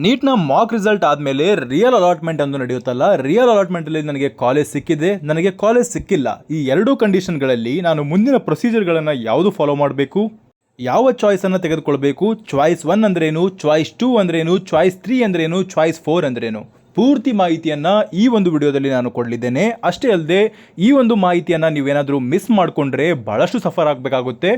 ನೀಟ್ನ Mach result ಆದಮೇಲೆ real allotment ಅಂತ ನಡೆಯುತ್ತಲ್ಲ, real ಅಲಾಟ್ಮೆಂಟಲ್ಲಿ ನನಗೆ ಕಾಲೇಜ್ ಸಿಕ್ಕಿದೆ, ನನಗೆ ಕಾಲೇಜ್ ಸಿಕ್ಕಿಲ್ಲ. ಈ ಎರಡೂ ಕಂಡೀಷನ್ಗಳಲ್ಲಿ ನಾನು ಮುಂದಿನ ಪ್ರೊಸೀಜರ್ಗಳನ್ನು ಯಾವುದು ಫಾಲೋ ಮಾಡಬೇಕು, ಯಾವ ಚಾಯ್ಸನ್ನು ತೆಗೆದುಕೊಳ್ಬೇಕು, ಚಾಯ್ಸ್ 1 ಅಂದ್ರೇನು, ಚಾಯ್ಸ್ 2 ಅಂದ್ರೇನು, ಚಾಯ್ಸ್ 3 ಅಂದ್ರೇನು, ಚಾಯ್ಸ್ 4 ಅಂದ್ರೇನು, ಪೂರ್ತಿ ಮಾಹಿತಿಯನ್ನು ಈ ಒಂದು ವಿಡಿಯೋದಲ್ಲಿ ನಾನು ಕೊಡಲಿದ್ದೇನೆ. ಅಷ್ಟೇ ಅಲ್ಲದೆ ಈ ಒಂದು ಮಾಹಿತಿಯನ್ನು ನೀವೇನಾದರೂ ಮಿಸ್ ಮಾಡಿಕೊಂಡ್ರೆ ಬಹಳಷ್ಟು ಸಫರ್ ಆಗಬೇಕಾಗುತ್ತೆ.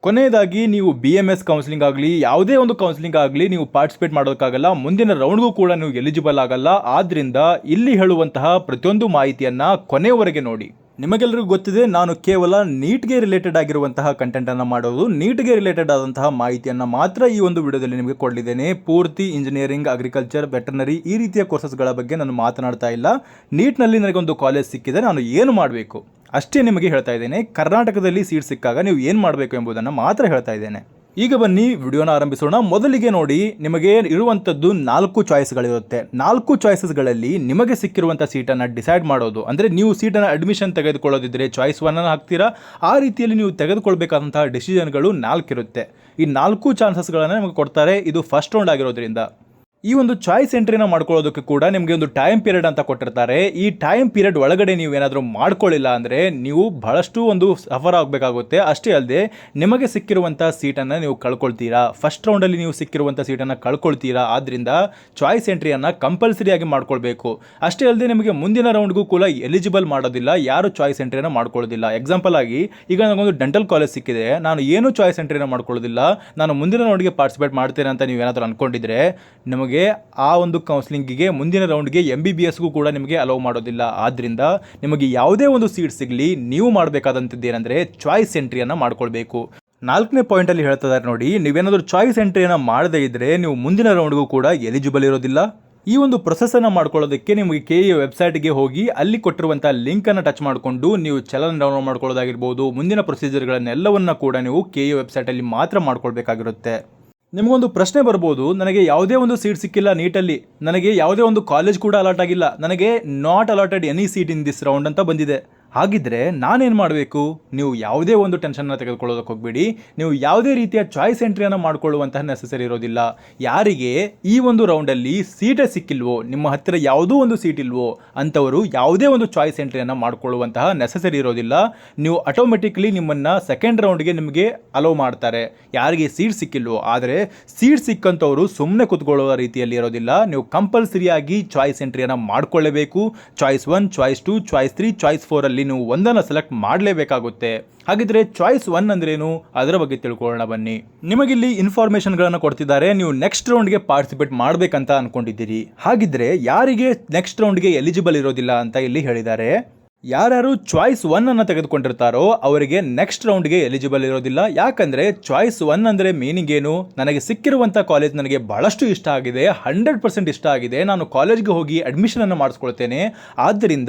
ಕೊನೆಯದಾಗಿ ನೀವು BMS ಕೌನ್ಸಿಲಿಂಗ್ ಆಗಲಿ ಯಾವುದೇ ಒಂದು ಕೌನ್ಸಿಲಿಂಗ್ ಆಗಲಿ ನೀವು ಪಾರ್ಟಿಸಿಪೇಟ್ ಮಾಡೋಕ್ಕಾಗಲ್ಲ, ಮುಂದಿನ ರೌಂಡ್ಗೂ ಕೂಡ ನೀವು ಎಲಿಜಿಬಲ್ ಆಗಲ್ಲ. ಆದ್ದರಿಂದ ಇಲ್ಲಿ ಹೇಳುವಂತಹ ಪ್ರತಿಯೊಂದು ಮಾಹಿತಿಯನ್ನು ಕೊನೆಯವರೆಗೆ ನೋಡಿ. ನಿಮಗೆಲ್ಲರಿಗೂ ಗೊತ್ತಿದೆ, ನಾನು ಕೇವಲ ನೀಟ್ಗೆ ರಿಲೇಟೆಡ್ ಆಗಿರುವಂತಹ ಕಂಟೆಂಟನ್ನು ಮಾಡೋದು, ನೀಟ್ಗೆ ರಿಲೇಟೆಡ್ ಆದಂತಹ ಮಾಹಿತಿಯನ್ನು ಮಾತ್ರ ಈ ಒಂದು ವಿಡಿಯೋದಲ್ಲಿ ನಿಮಗೆ ಕೊಡಲಿದ್ದೇನೆ. ಪೂರ್ತಿ ಇಂಜಿನಿಯರಿಂಗ್, ಅಗ್ರಿಕಲ್ಚರ್, ವೆಟರ್ನರಿ ಈ ರೀತಿಯ ಕೋರ್ಸಸ್ಗಳ ಬಗ್ಗೆ ನಾನು ಮಾತನಾಡ್ತಾ ಇಲ್ಲ. ನೀಟ್ನಲ್ಲಿ ನನಗೊಂದು ಕಾಲೇಜ್ ಸಿಕ್ಕಿದೆ, ನಾನು ಏನು ಮಾಡಬೇಕು ಅಷ್ಟೇ ನಿಮಗೆ ಹೇಳ್ತಾ ಇದ್ದೇನೆ. ಕರ್ನಾಟಕದಲ್ಲಿ ಸೀಟ್ ಸಿಕ್ಕಾಗ ನೀವು ಏನು ಮಾಡಬೇಕು ಎಂಬುದನ್ನು ಮಾತ್ರ ಹೇಳ್ತಾ ಇದ್ದೇನೆ. ಈಗ ಬನ್ನಿ ವಿಡಿಯೋನ ಆರಂಭಿಸೋಣ. ಮೊದಲಿಗೆ ನೋಡಿ, ನಿಮಗೆ ಇರುವಂಥದ್ದು 4 ಚಾಯ್ಸ್ಗಳಿರುತ್ತೆ. 4 ಚಾಯ್ಸಸ್ಗಳಲ್ಲಿ ನಿಮಗೆ ಸಿಕ್ಕಿರುವಂಥ ಸೀಟನ್ನು ಡಿಸೈಡ್ ಮಾಡೋದು, ಅಂದರೆ ನೀವು ಸೀಟನ್ನು ಅಡ್ಮಿಷನ್ ತೆಗೆದುಕೊಳ್ಳೋದಿದ್ದರೆ ಚಾಯ್ಸ್ 1 ಅನ್ನು ಹಾಕ್ತೀರಾ. ಆ ರೀತಿಯಲ್ಲಿ ನೀವು ತೆಗೆದುಕೊಳ್ಬೇಕಾದಂತಹ ಡಿಸಿಷನ್ಗಳು 4 ಇರುತ್ತೆ. ಈ 4 ಚಾನ್ಸಸ್ಗಳನ್ನು ನಿಮಗೆ ಕೊಡ್ತಾರೆ. ಇದು ಫಸ್ಟ್ ರೌಂಡ್ ಆಗಿರೋದ್ರಿಂದ ಈ ಒಂದು ಚಾಯ್ಸ್ ಎಂಟ್ರಿನ ಮಾಡ್ಕೊಳ್ಳೋದಕ್ಕೆ ಕೂಡ ನಿಮಗೆ ಒಂದು ಟೈಮ್ ಪೀರಿಯಡ್ ಅಂತ ಕೊಟ್ಟಿರ್ತಾರೆ. ಈ ಟೈಮ್ ಪೀರಿಯಡ್ ಒಳಗಡೆ ನೀವು ಏನಾದರೂ ಮಾಡ್ಕೊಳ್ಳಿಲ್ಲ ಅಂದರೆ ನೀವು ಬಹಳಷ್ಟು ಒಂದು ಸಫರ್ ಆಗಬೇಕಾಗುತ್ತೆ. ಅಷ್ಟೇ ಅಲ್ಲದೆ ನಿಮಗೆ ಸಿಕ್ಕಿರುವಂಥ ಸೀಟನ್ನು ನೀವು ಕಳ್ಕೊಳ್ತೀರಾ. ಫಸ್ಟ್ ರೌಂಡಲ್ಲಿ ನೀವು ಸಿಕ್ಕಿರುವಂಥ ಸೀಟನ್ನು ಕಳ್ಕೊಳ್ತೀರಾ. ಆದ್ದರಿಂದ ಚಾಯ್ಸ್ ಎಂಟ್ರಿಯನ್ನು ಕಂಪಲ್ಸರಿಯಾಗಿ ಮಾಡ್ಕೊಳ್ಬೇಕು. ಅಷ್ಟೇ ಅಲ್ಲದೆ ನಿಮಗೆ ಮುಂದಿನ ರೌಂಡ್ಗೂ ಕೂಡ ಎಲಿಜಿಬಲ್ ಮಾಡೋದಿಲ್ಲ ಯಾರು ಚಾಯ್ಸ್ ಎಂಟ್ರಿಯನ್ನು ಮಾಡ್ಕೊಳ್ಳೋದಿಲ್ಲ. ಎಕ್ಸಾಂಪಲ್ ಆಗಿ ಈಗ ನನಗೊಂದು ಡೆಂಟಲ್ ಕಾಲೇಜ್ ಸಿಕ್ಕಿದೆ, ನಾನು ಏನು ಚಾಯ್ಸ್ ಎಂಟ್ರಿನ ಮಾಡ್ಕೊಳ್ಳೋದಿಲ್ಲ, ನಾನು ಮುಂದಿನ ರೌಂಡ್ಗೆ ಪಾರ್ಟಿಸಿಪೇಟ್ ಮಾಡ್ತೇನೆ ಅಂತ ನೀವು ಏನಾದರೂ ಅಂದ್ಕೊಂಡಿದ್ರೆ ನಿಮಗೆ ಆ ಒಂದು ಕೌನ್ಸಿಲಿಂಗಿಗೆ ಮುಂದಿನ ರೌಂಡ್ಗೆ MBBSಗೂ ಕೂಡ ನಿಮಗೆ ಅಲೋ ಮಾಡೋದಿಲ್ಲ. ಆದ್ದರಿಂದ ನಿಮಗೆ ಯಾವುದೇ ಒಂದು ಸೀಟ್ ಸಿಗಲಿ, ನೀವು ಮಾಡಬೇಕಾದಂಥದ್ದು ಏನಂದರೆ ಚಾಯ್ಸ್ ಎಂಟ್ರಿಯನ್ನು ಮಾಡ್ಕೊಳ್ಬೇಕು. 4ನೇ ಪಾಯಿಂಟಲ್ಲಿ ಹೇಳ್ತಿದ್ದಾರೆ ನೋಡಿ, ನೀವೇನಾದರೂ ಚಾಯ್ಸ್ ಎಂಟ್ರಿಯನ್ನು ಮಾಡದೇ ಇದ್ದರೆ ನೀವು ಮುಂದಿನ ರೌಂಡ್ಗೂ ಕೂಡ ಎಲಿಜಿಬಲ್ ಇರೋದಿಲ್ಲ. ಈ ಒಂದು ಪ್ರೊಸೆಸನ್ನು ಮಾಡ್ಕೊಳ್ಳೋದಕ್ಕೆ ನಿಮಗೆ KE ವೆಬ್ಸೈಟ್ಗೆ ಹೋಗಿ ಅಲ್ಲಿ ಕೊಟ್ಟಿರುವಂಥ ಲಿಂಕನ್ನು ಟಚ್ ಮಾಡಿಕೊಂಡು ನೀವು ಚಲನ್ ಡೌನ್ಲೋಡ್ ಮಾಡ್ಕೊಳ್ಳೋದಾಗಿರ್ಬೋದು, ಮುಂದಿನ ಪ್ರೊಸೀಜರ್ಗಳನ್ನೆಲ್ಲವನ್ನ ಕೂಡ ನೀವು KE ವೆಬ್ಸೈಟಲ್ಲಿ ಮಾತ್ರ ಮಾಡ್ಕೊಳ್ಬೇಕಾಗಿರುತ್ತೆ. ನಿಮಗೊಂದು ಪ್ರಶ್ನೆ ಬರ್ಬೋದು, ನನಗೆ ಯಾವುದೇ ಒಂದು ಸೀಟ್ ಸಿಕ್ಕಿಲ್ಲ ನೀಟಲ್ಲಿ, ನನಗೆ ಯಾವುದೇ ಒಂದು ಕಾಲೇಜ್ ಕೂಡ ಅಲಾಟ್ ಆಗಿಲ್ಲ, ನನಗೆ not allotted any seat in this round ಅಂತ ಬಂದಿದೆ. ಹಾಗಿದ್ರೆ ನಾನೇನು ಮಾಡಬೇಕು? ನೀವು ಯಾವುದೇ ಒಂದು ಟೆನ್ಷನ್ನ ತೆಗೆದುಕೊಳ್ಳೋದಕ್ಕೆ ಹೋಗಬೇಡಿ. ನೀವು ಯಾವುದೇ ರೀತಿಯ ಚಾಯ್ಸ್ ಎಂಟ್ರಿಯನ್ನು ಮಾಡಿಕೊಳ್ಳುವಂತಹ ನೆಸೆಸರಿ ಇರೋದಿಲ್ಲ. ಯಾರಿಗೆ ಈ ಒಂದು ರೌಂಡಲ್ಲಿ ಸೀಟೇ ಸಿಕ್ಕಿಲ್ವೋ, ನಿಮ್ಮ ಹತ್ತಿರ ಯಾವುದೋ ಒಂದು ಸೀಟ್ ಇಲ್ವೋ ಅಂಥವರು ಯಾವುದೇ ಒಂದು ಚಾಯ್ಸ್ ಎಂಟ್ರಿಯನ್ನು ಮಾಡಿಕೊಳ್ಳುವಂತಹ ನೆಸೆಸರಿ ಇರೋದಿಲ್ಲ. ನೀವು ಆಟೋಮೆಟಿಕ್ಲಿ ನಿಮ್ಮನ್ನು ಸೆಕೆಂಡ್ ರೌಂಡ್ಗೆ ನಿಮಗೆ ಅಲೋ ಮಾಡ್ತಾರೆ ಯಾರಿಗೆ ಸೀಟ್ ಸಿಕ್ಕಿಲ್ವೋ. ಆದರೆ ಸೀಟ್ ಸಿಕ್ಕಂಥವರು ಸುಮ್ಮನೆ ಕೂತ್ಕೊಳ್ಳುವ ರೀತಿಯಲ್ಲಿ ಇರೋದಿಲ್ಲ. ನೀವು ಕಂಪಲ್ಸರಿಯಾಗಿ ಚಾಯ್ಸ್ ಎಂಟ್ರಿಯನ್ನು ಮಾಡಿಕೊಳ್ಳಬೇಕು. ಚಾಯ್ಸ್ 1, ಚಾಯ್ಸ್ 2, ಚಾಯ್ಸ್ 3, ಚಾಯ್ಸ್ 4 ಅಲ್ಲಿ ನೀವು ಒಂದನ್ನು ಸೆಲೆಕ್ಟ್ ಮಾಡಲೇಬೇಕಾಗುತ್ತೆ. ಹಾಗಿದ್ರೆ ಚಾಯ್ಸ್ 1 ಅಂದ್ರೇನು ಅದರ ಬಗ್ಗೆ ತಿಳ್ಕೊಳ್ಳೋಣ ಬನ್ನಿ. ನಿಮಗಿಲ್ಲಿ ಇನ್ಫಾರ್ಮೇಷನ್ಗಳನ್ನು ಕೊಡ್ತಿದ್ದಾರೆ. ನೀವು ನೆಕ್ಸ್ಟ್ ರೌಂಡ್ಗೆ ಪಾರ್ಟಿಸಿಪೇಟ್ ಮಾಡಬೇಕಂತ ಅನ್ಕೊಂಡಿದ್ದೀರಿ. ಹಾಗಿದ್ರೆ ಯಾರಿಗೆ ನೆಕ್ಸ್ಟ್ ರೌಂಡ್ಗೆ ಎಲಿಜಿಬಲ್ ಇರೋದಿಲ್ಲ ಅಂತ ಇಲ್ಲಿ ಹೇಳಿದ್ದಾರೆ. ಯಾರ್ಯಾರು ಚಾಯ್ಸ್ 1 ಅನ್ನು ತೆಗೆದುಕೊಂಡಿರ್ತಾರೋ ಅವರಿಗೆ ನೆಕ್ಸ್ಟ್ ರೌಂಡ್ಗೆ ಎಲಿಜಿಬಲ್ ಇರೋದಿಲ್ಲ. ಯಾಕಂದರೆ ಚಾಯ್ಸ್ 1 ಅಂದರೆ ಮೀನಿಂಗ್ ಏನು? ನನಗೆ ಸಿಕ್ಕಿರುವಂಥ ಕಾಲೇಜ್ ನನಗೆ ಬಹಳಷ್ಟು ಇಷ್ಟ ಆಗಿದೆ, 100% ಇಷ್ಟ ಆಗಿದೆ, ನಾನು ಕಾಲೇಜ್ಗೆ ಹೋಗಿ ಅಡ್ಮಿಷನನ್ನು ಮಾಡಿಸ್ಕೊಳ್ತೇನೆ, ಆದ್ದರಿಂದ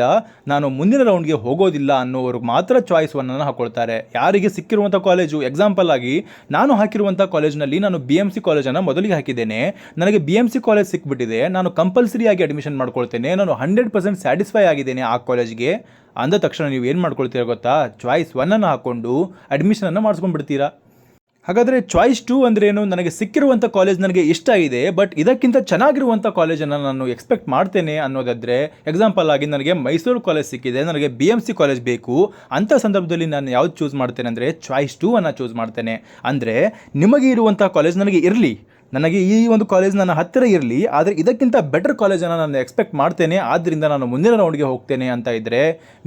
ನಾನು ಮುಂದಿನ ರೌಂಡ್ಗೆ ಹೋಗೋದಿಲ್ಲ ಅನ್ನೋರು ಮಾತ್ರ ಚಾಯ್ಸ್ 1 ಅನ್ನು ಹಾಕೊಳ್ತಾರೆ. ಯಾರಿಗೆ ಸಿಕ್ಕಿರುವಂಥ ಕಾಲೇಜು, ಎಕ್ಸಾಂಪಲ್ ಆಗಿ ನಾನು ಹಾಕಿರುವಂಥ ಕಾಲೇಜ್ನಲ್ಲಿ ನಾನು BMC ಕಾಲೇಜನ್ನು ಮೊದಲಿಗೆ ಹಾಕಿದ್ದೇನೆ, ನನಗೆ BMC ಕಾಲೇಜ್ ಸಿಕ್ಬಿಟ್ಟಿದೆ, ನಾನು ಕಂಪಲ್ಸರಿಯಾಗಿ ಅಡ್ಮಿಷನ್ ಮಾಡ್ಕೊಳ್ತೇನೆ, ನಾನು 100% ಸ್ಯಾಟಿಸ್ಫೈ ಆಗಿದ್ದೇನೆ ಆ ಕಾಲೇಜ್ಗೆ ಅಂದ ತಕ್ಷಣ ನೀವು ಏನು ಮಾಡ್ಕೊಳ್ತೀರಾ ಗೊತ್ತಾ? ಚಾಯ್ಸ್ 1 ಅನ್ನು ಹಾಕ್ಕೊಂಡು ಅಡ್ಮಿಷನನ್ನು ಮಾಡಿಸ್ಕೊಂಡ್ಬಿಡ್ತೀರಾ. ಹಾಗಾದರೆ ಚಾಯ್ಸ್ 2 ಅಂದ್ರೇನು? ನನಗೆ ಸಿಕ್ಕಿರುವಂಥ ಕಾಲೇಜ್ ನನಗೆ ಇಷ್ಟ ಇದೆ, ಬಟ್ ಇದಕ್ಕಿಂತ ಚೆನ್ನಾಗಿರುವಂಥ ಕಾಲೇಜನ್ನು ನಾನು ಎಕ್ಸ್ಪೆಕ್ಟ್ ಮಾಡ್ತೇನೆ ಅನ್ನೋದಾದರೆ, ಎಕ್ಸಾಂಪಲ್ ಆಗಿ ನನಗೆ ಮೈಸೂರು ಕಾಲೇಜ್ ಸಿಕ್ಕಿದೆ, ನನಗೆ BMC ಕಾಲೇಜ್ ಬೇಕು, ಅಂಥ ಸಂದರ್ಭದಲ್ಲಿ ನಾನು ಯಾವ್ದು ಚೂಸ್ ಮಾಡ್ತೇನೆ ಅಂದರೆ ಚಾಯ್ಸ್ 2 ಅನ್ನು ಚೂಸ್ ಮಾಡ್ತೇನೆ. ಅಂದರೆ ನಿಮಗೆ ಇರುವಂಥ ಕಾಲೇಜ್ ನನಗೆ ಇರಲಿ, ನನಗೆ ಈ ಒಂದು ಕಾಲೇಜ್ ನನ್ನ ಹತ್ತಿರ ಇರಲಿ, ಆದರೆ ಇದಕ್ಕಿಂತ ಬೆಟರ್ ಕಾಲೇಜನ್ನು ನಾನು ಎಕ್ಸ್ಪೆಕ್ಟ್ ಮಾಡ್ತೇನೆ, ಆದ್ದರಿಂದ ನಾನು ಮುಂದಿನ ರೌಂಡ್ಗೆ ಹೋಗ್ತೇನೆ ಅಂತ ಇದ್ದರೆ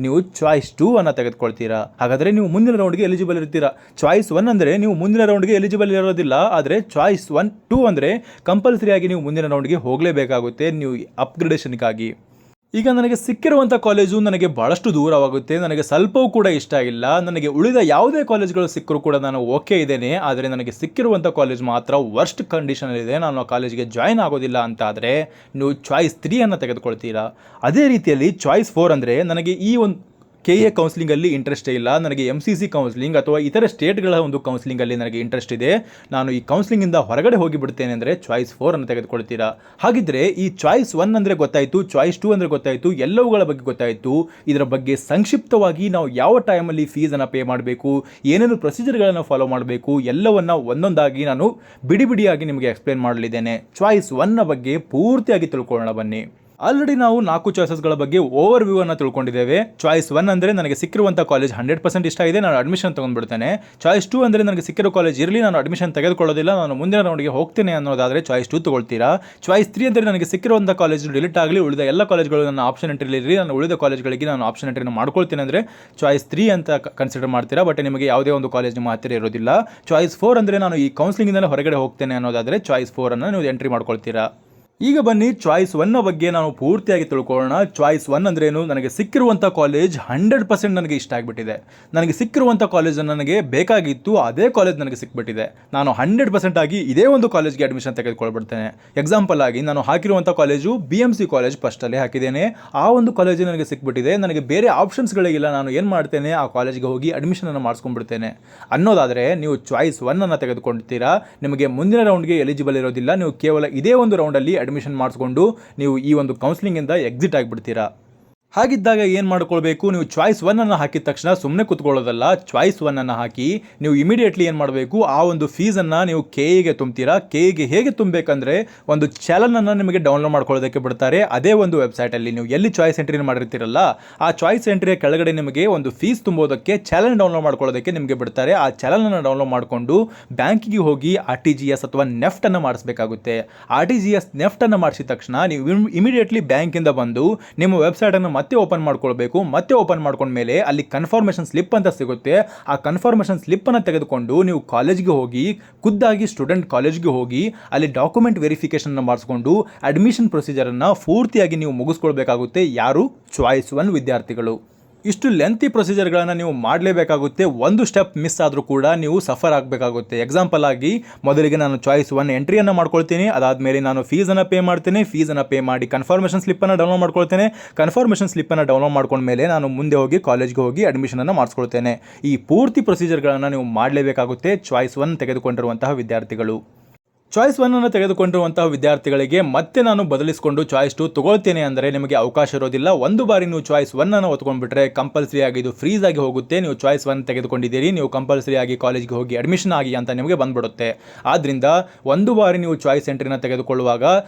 ನೀವು ಚಾಯ್ಸ್ 2 ಅನ್ನು ತೆಗೆದುಕೊಳ್ತೀರಾ. ಹಾಗಾದರೆ ನೀವು ಮುಂದಿನ ರೌಂಡ್ಗೆ ಎಲಿಜಿಬಲ್ ಇರ್ತೀರಾ. ಚಾಯ್ಸ್ 1 ಅಂದರೆ ನೀವು ಮುಂದಿನ ರೌಂಡ್ಗೆ ಎಲಿಜಿಬಲ್ ಇರೋದಿಲ್ಲ, ಆದರೆ ಚಾಯ್ಸ್ 1, 2 ಅಂದರೆ ಕಂಪಲ್ಸರಿಯಾಗಿ ನೀವು ಮುಂದಿನ ರೌಂಡ್ಗೆ ಹೋಗಲೇಬೇಕಾಗುತ್ತೆ ನೀವು ಅಪ್ಗ್ರೇಡೇಷನ್ಗಾಗಿ. ಈಗ ನನಗೆ ಸಿಕ್ಕಿರುವಂಥ ಕಾಲೇಜು ನನಗೆ ಭಾಳಷ್ಟು ದೂರವಾಗುತ್ತೆ, ನನಗೆ ಸ್ವಲ್ಪವೂ ಕೂಡ ಇಷ್ಟ ಆಗಿಲ್ಲ, ನನಗೆ ಉಳಿದ ಯಾವುದೇ ಕಾಲೇಜ್ಗಳು ಸಿಕ್ಕರೂ ಕೂಡ ನಾನು ಓಕೆ ಇದ್ದೇನೆ, ಆದರೆ ನನಗೆ ಸಿಕ್ಕಿರುವಂಥ ಕಾಲೇಜ್ ಮಾತ್ರ ವರ್ಸ್ಟ್ ಕಂಡೀಷನಲ್ಲಿದೆ, ನಾನು ಆ ಕಾಲೇಜಿಗೆ ಜಾಯ್ನ್ ಆಗೋದಿಲ್ಲ ಅಂತ ಆದರೆ ನೀವು ಚಾಯ್ಸ್ 3 ಅನ್ನು ತೆಗೆದುಕೊಳ್ತೀರಾ. ಅದೇ ರೀತಿಯಲ್ಲಿ ಚಾಯ್ಸ್ 4 ಅಂದರೆ ನನಗೆ ಈ ಒಂದು KA ಕೌನ್ಸಿಲಿಂಗಲ್ಲಿ ಇಂಟ್ರೆಸ್ಟೇ ಇಲ್ಲ, ನನಗೆ MCC ಕೌನ್ಸಿಲಿಂಗ್ ಅಥವಾ ಇತರ ಸ್ಟೇಟ್ಗಳ ಒಂದು ಕೌನ್ಸಿಲಿಂಗಲ್ಲಿ ನನಗೆ ಇಂಟ್ರೆಸ್ಟ್ ಇದೆ, ನಾನು ಈ ಕೌನ್ಸಿಲಿಂಗಿಂದ ಹೊರಗಡೆ ಹೋಗಿಬಿಡ್ತೇನೆ ಅಂದರೆ ಚಾಯ್ಸ್ 4 ಅನ್ನು ತೆಗೆದುಕೊಳ್ತೀರಾ. ಹಾಗಿದ್ರೆ ಈ ಚಾಯ್ಸ್ 1 ಅಂದರೆ ಗೊತ್ತಾಯಿತು, ಚಾಯ್ಸ್ 2 ಅಂದರೆ ಗೊತ್ತಾಯಿತು, ಎಲ್ಲವುಗಳ ಬಗ್ಗೆ ಗೊತ್ತಾಯಿತು. ಇದರ ಬಗ್ಗೆ ಸಂಕ್ಷಿಪ್ತವಾಗಿ ನಾವು ಯಾವ ಟೈಮಲ್ಲಿ ಫೀಸನ್ನು ಪೇ ಮಾಡಬೇಕು, ಏನೇನು ಪ್ರೊಸೀಜರ್ಗಳನ್ನು ಫಾಲೋ ಮಾಡಬೇಕು, ಎಲ್ಲವನ್ನು ಒಂದೊಂದಾಗಿ ನಾನು ಬಿಡಿಯಾಗಿ ನಿಮಗೆ ಎಕ್ಸ್ಪ್ಲೇನ್ ಮಾಡಲಿದ್ದೇನೆ. ಚಾಯ್ಸ್ 1ನ ಬಗ್ಗೆ ಪೂರ್ತಿಯಾಗಿ ತಿಳ್ಕೊಳ್ಳೋಣ ಬನ್ನಿ. ಆಲ್ರೆಡಿ ನಾವು 4 ಚಾಯ್ಸಸ್ಗಳ ಬಗ್ಗೆ ಓವರ್ ವ್ಯೂ ಅನ್ನು ತಿಳ್ಕೊಂಡಿದ್ದೇವೆ. ಚಾಯ್ಸ್ 1 ಅಂದರೆ ನನಗೆ ಸಿಕ್ಕಿರುವಂಥ ಕಾಲೇಜ್ 100% ಇಷ್ಟ ಇದೆ, ನಾನು ಅಡ್ಮಿಷನ್ ತೊಗೊಂಡ್ಬಿಡ್ತೇನೆ. ಚಾಯ್ಸ್ 2 ಅಂದರೆ ನನಗೆ ಸಿಕ್ಕಿರೋ ಕಾಲೇಜ್ ಇರಲಿ, ನಾನು ಅಡ್ಮಿಷನ್ ತೆಗೆದುಕೊಳ್ಳೋದಿಲ್ಲ, ನಾನು ಮುಂದಿನ ರೌಂಡ್ಗೆ ಹೋಗ್ತೇನೆ ಅನ್ನೋದಾದರೆ ಚಾಯ್ಸ್ 2 ತೊಗೊಳ್ತೀರಾ. ಚಾಯ್ಸ್ 3 ಅಂದರೆ ನನಗೆ ಸಿಕ್ಕಿರುವಂಥ ಕಾಲೇಜ್ ಡಿಲೀಟ್ ಆಗಲಿ, ಉಳಿದ ಎಲ್ಲ ಕಾಲೇಜ್ಗಳು ನನ್ನ ಆಪ್ಷನ್ ಎಂಟ್ರಿಲಿ ಇರಲಿ, ನಾನು ಉಳಿದ ಕಾಲೇಜ್ಗಳಿಗೆ ನಾನು ಆಪ್ಷನ್ ಎಂಟ್ರಿನ ಮಾಡ್ಕೊಳ್ತೇನೆ ಅಂದರೆ ಚಾಯ್ಸ್ 3 ಅಂತ ಕನ್ಸಿಡರ್ ಮಾಡ್ತೀರಾ. ಬಟ್ ನಿಮಗೆ ಯಾವುದೇ ಒಂದು ಕಾಲೇಜ್ ನಿಮ್ಮ ಹತ್ತಿರ ಇರೋದಿಲ್ಲ. ಚಾಯ್ಸ್ 4 ಅಂದರೆ ನಾನು ಈ ಕೌನ್ಸಿಲಿಂಗಿಂದ ಹೊರಗಡೆ ಹೋಗ್ತೇನೆ ಅನ್ನೋದಾದರೆ ಚಾಯ್ಸ್ 4 ಅನ್ನು ನೀವು ಎಂಟ್ರಿ ಮಾಡ್ಕೊಳ್ತೀರಾ. ಈಗ ಬನ್ನಿ ಚಾಯ್ಸ್ 1ನ ಬಗ್ಗೆ ನಾವು ಪೂರ್ತಿಯಾಗಿ ತಿಳ್ಕೊಳ್ಳೋಣ. ಚಾಯ್ಸ್ 1 ಅಂದ್ರೇನು, ನನಗೆ ಸಿಕ್ಕಿರುವಂಥ ಕಾಲೇಜ್ 100% ನನಗೆ ಇಷ್ಟ ಆಗಿಬಿಟ್ಟಿದೆ, ನನಗೆ ಸಿಕ್ಕಿರುವಂಥ ಕಾಲೇಜನ್ನು ನನಗೆ ಬೇಕಾಗಿತ್ತು, ಅದೇ ಕಾಲೇಜ್ ನನಗೆ ಸಿಕ್ಬಿಟ್ಟಿದೆ, ನಾನು 100% ಆಗಿ ಇದೇ ಒಂದು ಕಾಲೇಜ್ಗೆ ಅಡ್ಮಿಷನ್ ತೆಗೆದುಕೊಳ್ಬಿಡ್ತೇನೆ. ಎಕ್ಸಾಂಪಲ್ ಆಗಿ ನಾನು ಹಾಕಿರುವಂಥ ಕಾಲೇಜು BMC ಕಾಲೇಜ್ ಫಸ್ಟಲ್ಲೇ ಹಾಕಿದ್ದೇನೆ, ಆ ಒಂದು ಕಾಲೇಜು ನನಗೆ ಸಿಕ್ಬಿಟ್ಟಿದೆ, ನನಗೆ ಬೇರೆ ಆಪ್ಷನ್ಸ್ಗಳಿಗಿಲ್ಲ, ನಾನು ಏನು ಮಾಡ್ತೇನೆ ಆ ಕಾಲೇಜ್ಗೆ ಹೋಗಿ ಅಡ್ಮಿಷನನ್ನು ಮಾಡಿಸ್ಕೊಂಡ್ಬಿಡ್ತೇನೆ ಅನ್ನೋದಾದರೆ ನೀವು ಚಾಯ್ಸ್ 1ಅನ್ನು ತೆಗೆದುಕೊಳ್ತೀರಾ. ನಿಮಗೆ ಮುಂದಿನ ರೌಂಡ್ಗೆ ಎಲಿಜಿಬಲ್ ಇರೋದಿಲ್ಲ, ನೀವು ಕೇವಲ ಇದೇ ಒಂದು ರೌಂಡಲ್ಲಿ ಅಡ್ಮಿಷನ್ ಮಾಡಿಸ್ಕೊಂಡು ನೀವು ಈ ಒಂದು ಕೌನ್ಸಿಲಿಂಗಿಂದ ಎಕ್ಸಿಟ್ ಆಗಿಬಿಡ್ತೀರಾ. ಹಾಗಿದ್ದಾಗ ಏನು ಮಾಡ್ಕೊಳ್ಬೇಕು, ನೀವು ಚಾಯ್ಸ್ 1ಅನ್ನು ಹಾಕಿದ ತಕ್ಷಣ ಸುಮ್ಮನೆ ಕೂತ್ಕೊಳ್ಳೋದಲ್ಲ, ಚಾಯ್ಸ್ 1ಅನ್ನು ಹಾಕಿ ನೀವು ಇಮಿಡಿಯೇಟ್ಲಿ ಏನು ಮಾಡಬೇಕು, ಆ ಒಂದು ಫೀಸನ್ನು ನೀವು KAಗೆ ತುಂಬ್ತೀರಾ. KAಗೆ ಹೇಗೆ ತುಂಬಬೇಕಂದ್ರೆ ಒಂದು ಚಾಲನನ್ನು ನಿಮಗೆ ಡೌನ್ಲೋಡ್ ಮಾಡ್ಕೊಳ್ಳೋದಕ್ಕೆ ಬಿಡ್ತಾರೆ. ಅದೇ ಒಂದು ವೆಬ್ಸೈಟಲ್ಲಿ ನೀವು ಎಲ್ಲಿ ಚಾಯ್ಸ್ ಎಂಟ್ರಿನ ಮಾಡಿರ್ತೀರಲ್ಲ, ಆ ಚಾಯ್ಸ್ ಎಂಟ್ರಿಯ ಕೆಳಗಡೆ ನಿಮಗೆ ಒಂದು ಫೀಸ್ ತುಂಬೋದಕ್ಕೆ ಚಾಲನ್ ಡೌನ್ಲೋಡ್ ಮಾಡ್ಕೊಳ್ಳೋದಕ್ಕೆ ನಿಮಗೆ ಬಿಡ್ತಾರೆ. ಆ ಚಾಲನನ್ನು ಡೌನ್ಲೋಡ್ ಮಾಡಿಕೊಂಡು ಬ್ಯಾಂಕಿಗೆ ಹೋಗಿ RTGS ಅಥವಾ ನೆಫ್ಟನ್ನು ಮಾಡಿಸಬೇಕಾಗುತ್ತೆ. RTGS ನೆಫ್ಟನ್ನು ಮಾಡಿಸಿದ ತಕ್ಷಣ ನೀವು ಇಮಿಡಿಯೇಟ್ಲಿ ಬ್ಯಾಂಕಿಂದ ಬಂದು ನಿಮ್ಮ ವೆಬ್ಸೈಟನ್ನು ಮತ್ತೆ ಓಪನ್ ಮಾಡ್ಕೊಳ್ಬೇಕು. ಮತ್ತೆ ಓಪನ್ ಮಾಡ್ಕೊಂಡ್ಮೇಲೆ ಅಲ್ಲಿ ಕನ್ಫರ್ಮೇಷನ್ ಸ್ಲಿಪ್ ಅಂತ ಸಿಗುತ್ತೆ. ಆ ಕನ್ಫರ್ಮೇಷನ್ ಸ್ಲಿಪ್ಪನ್ನು ತೆಗೆದುಕೊಂಡು ನೀವು ಕಾಲೇಜ್ಗೆ ಹೋಗಿ, ಖುದ್ದಾಗಿ ಸ್ಟೂಡೆಂಟ್ ಕಾಲೇಜ್ಗೆ ಹೋಗಿ ಅಲ್ಲಿ ಡಾಕ್ಯುಮೆಂಟ್ ವೆರಿಫಿಕೇಷನ್ನ ಮಾಡಿಸ್ಕೊಂಡು ಅಡ್ಮಿಷನ್ ಪ್ರೊಸೀಜರನ್ನು ಪೂರ್ತಿಯಾಗಿ ನೀವು ಮುಗಿಸ್ಕೊಳ್ಬೇಕಾಗುತ್ತೆ. ಯಾರು? ಚಾಯ್ಸ್ 1 ವಿದ್ಯಾರ್ಥಿಗಳು. ಇಷ್ಟು ಲೆಂತಿ ಪ್ರೊಸೀಜರ್ಗಳನ್ನು ನೀವು ಮಾಡಲೇಬೇಕಾಗುತ್ತೆ. ಒಂದು ಸ್ಟೆಪ್ ಮಿಸ್ ಆದರೂ ಕೂಡ ನೀವು ಸಫರ್ ಆಗಬೇಕಾಗುತ್ತೆ. ಎಕ್ಸಾಂಪಲ್ ಆಗಿ ಮೊದಲಿಗೆ ನಾನು ಚಾಯ್ಸ್ 1 ಎಂಟ್ರಿಯನ್ನು ಮಾಡ್ಕೊಳ್ತೀನಿ, ಅದಾದಮೇಲೆ ನಾನು ಫೀಸನ್ನು ಪೇ ಮಾಡ್ತೇನೆ, ಫೀಸನ್ನು ಪೇ ಮಾಡಿ ಕನ್ಫರ್ಮೇಷನ್ ಸ್ಲಿಪ್ಪನ್ನು ಡೌನ್ಲೋಡ್ ಮಾಡ್ಕೊಳ್ತೇನೆ, ಕನ್ಫರ್ಮೇಷನ್ ಸ್ಲಿಪ್ಪನ್ನು ಡೌನ್ಲೋಡ್ ಮಾಡ್ಕೊಂಡ್ಮೇಲೆ ನಾನು ಮುಂದೆ ಹೋಗಿ ಕಾಲೇಜ್ಗೆ ಹೋಗಿ ಅಡ್ಮಿಷನನ್ನು ಮಾಡಿಸ್ಕೊಳ್ತೇನೆ. ಈ ಪೂರ್ತಿ ಪ್ರೊಸೀಜರ್ಗಳನ್ನು ನೀವು ಮಾಡಲೇಬೇಕಾಗುತ್ತೆ ಚಾಯ್ಸ್ 1 ತೆಗೆದುಕೊಂಡಿರುವಂತಹ ವಿದ್ಯಾರ್ಥಿಗಳು. ಚಾಯ್ಸ್ 1ಅನ್ನು ತೆಗೆದುಕೊಂಡಿರುವಂತಹ ವಿದ್ಯಾರ್ಥಿಗಳಿಗೆ ಮತ್ತೆ ನಾನು ಬದಲಿಸಿಕೊಂಡು ಚಾಯ್ಸ್ 2 ತೊಗೊಳ್ತೇನೆ ಅಂದರೆ ನಿಮಗೆ ಅವಕಾಶ ಇರೋದಿಲ್ಲ. ಒಂದು ಬಾರಿ ನೀವು ಚಾಯ್ಸ್ 1ಅನ್ನು ಒತ್ಕೊಂಡ್ಬಿಟ್ರೆ ಕಂಪಲ್ಸರಿ ಆಗಿ ಇದು ಫ್ರೀಸ್ ಆಗಿ ಹೋಗುತ್ತೆ. ನೀವು ಚಾಯ್ಸ್ 1 ತೆಗೆದುಕೊಂಡಿದ್ದೀರಿ, ನೀವು ಕಂಪಲ್ಸರಿ ಆಗಿ ಕಾಲೇಜ್ಗೆ ಹೋಗಿ ಅಡ್ಮಿಷನ್ ಆಗಿ ಅಂತ ನಿಮಗೆ ಬಂದ್ಬಿಡುತ್ತೆ. ಆದ್ದರಿಂದ ಒಂದು ಬಾರಿ ನೀವು ಚಾಯ್ಸ್ ಎಂಟ್ರಿನ ತೆಗೆದುಕೊಳ್ಳುವಾಗ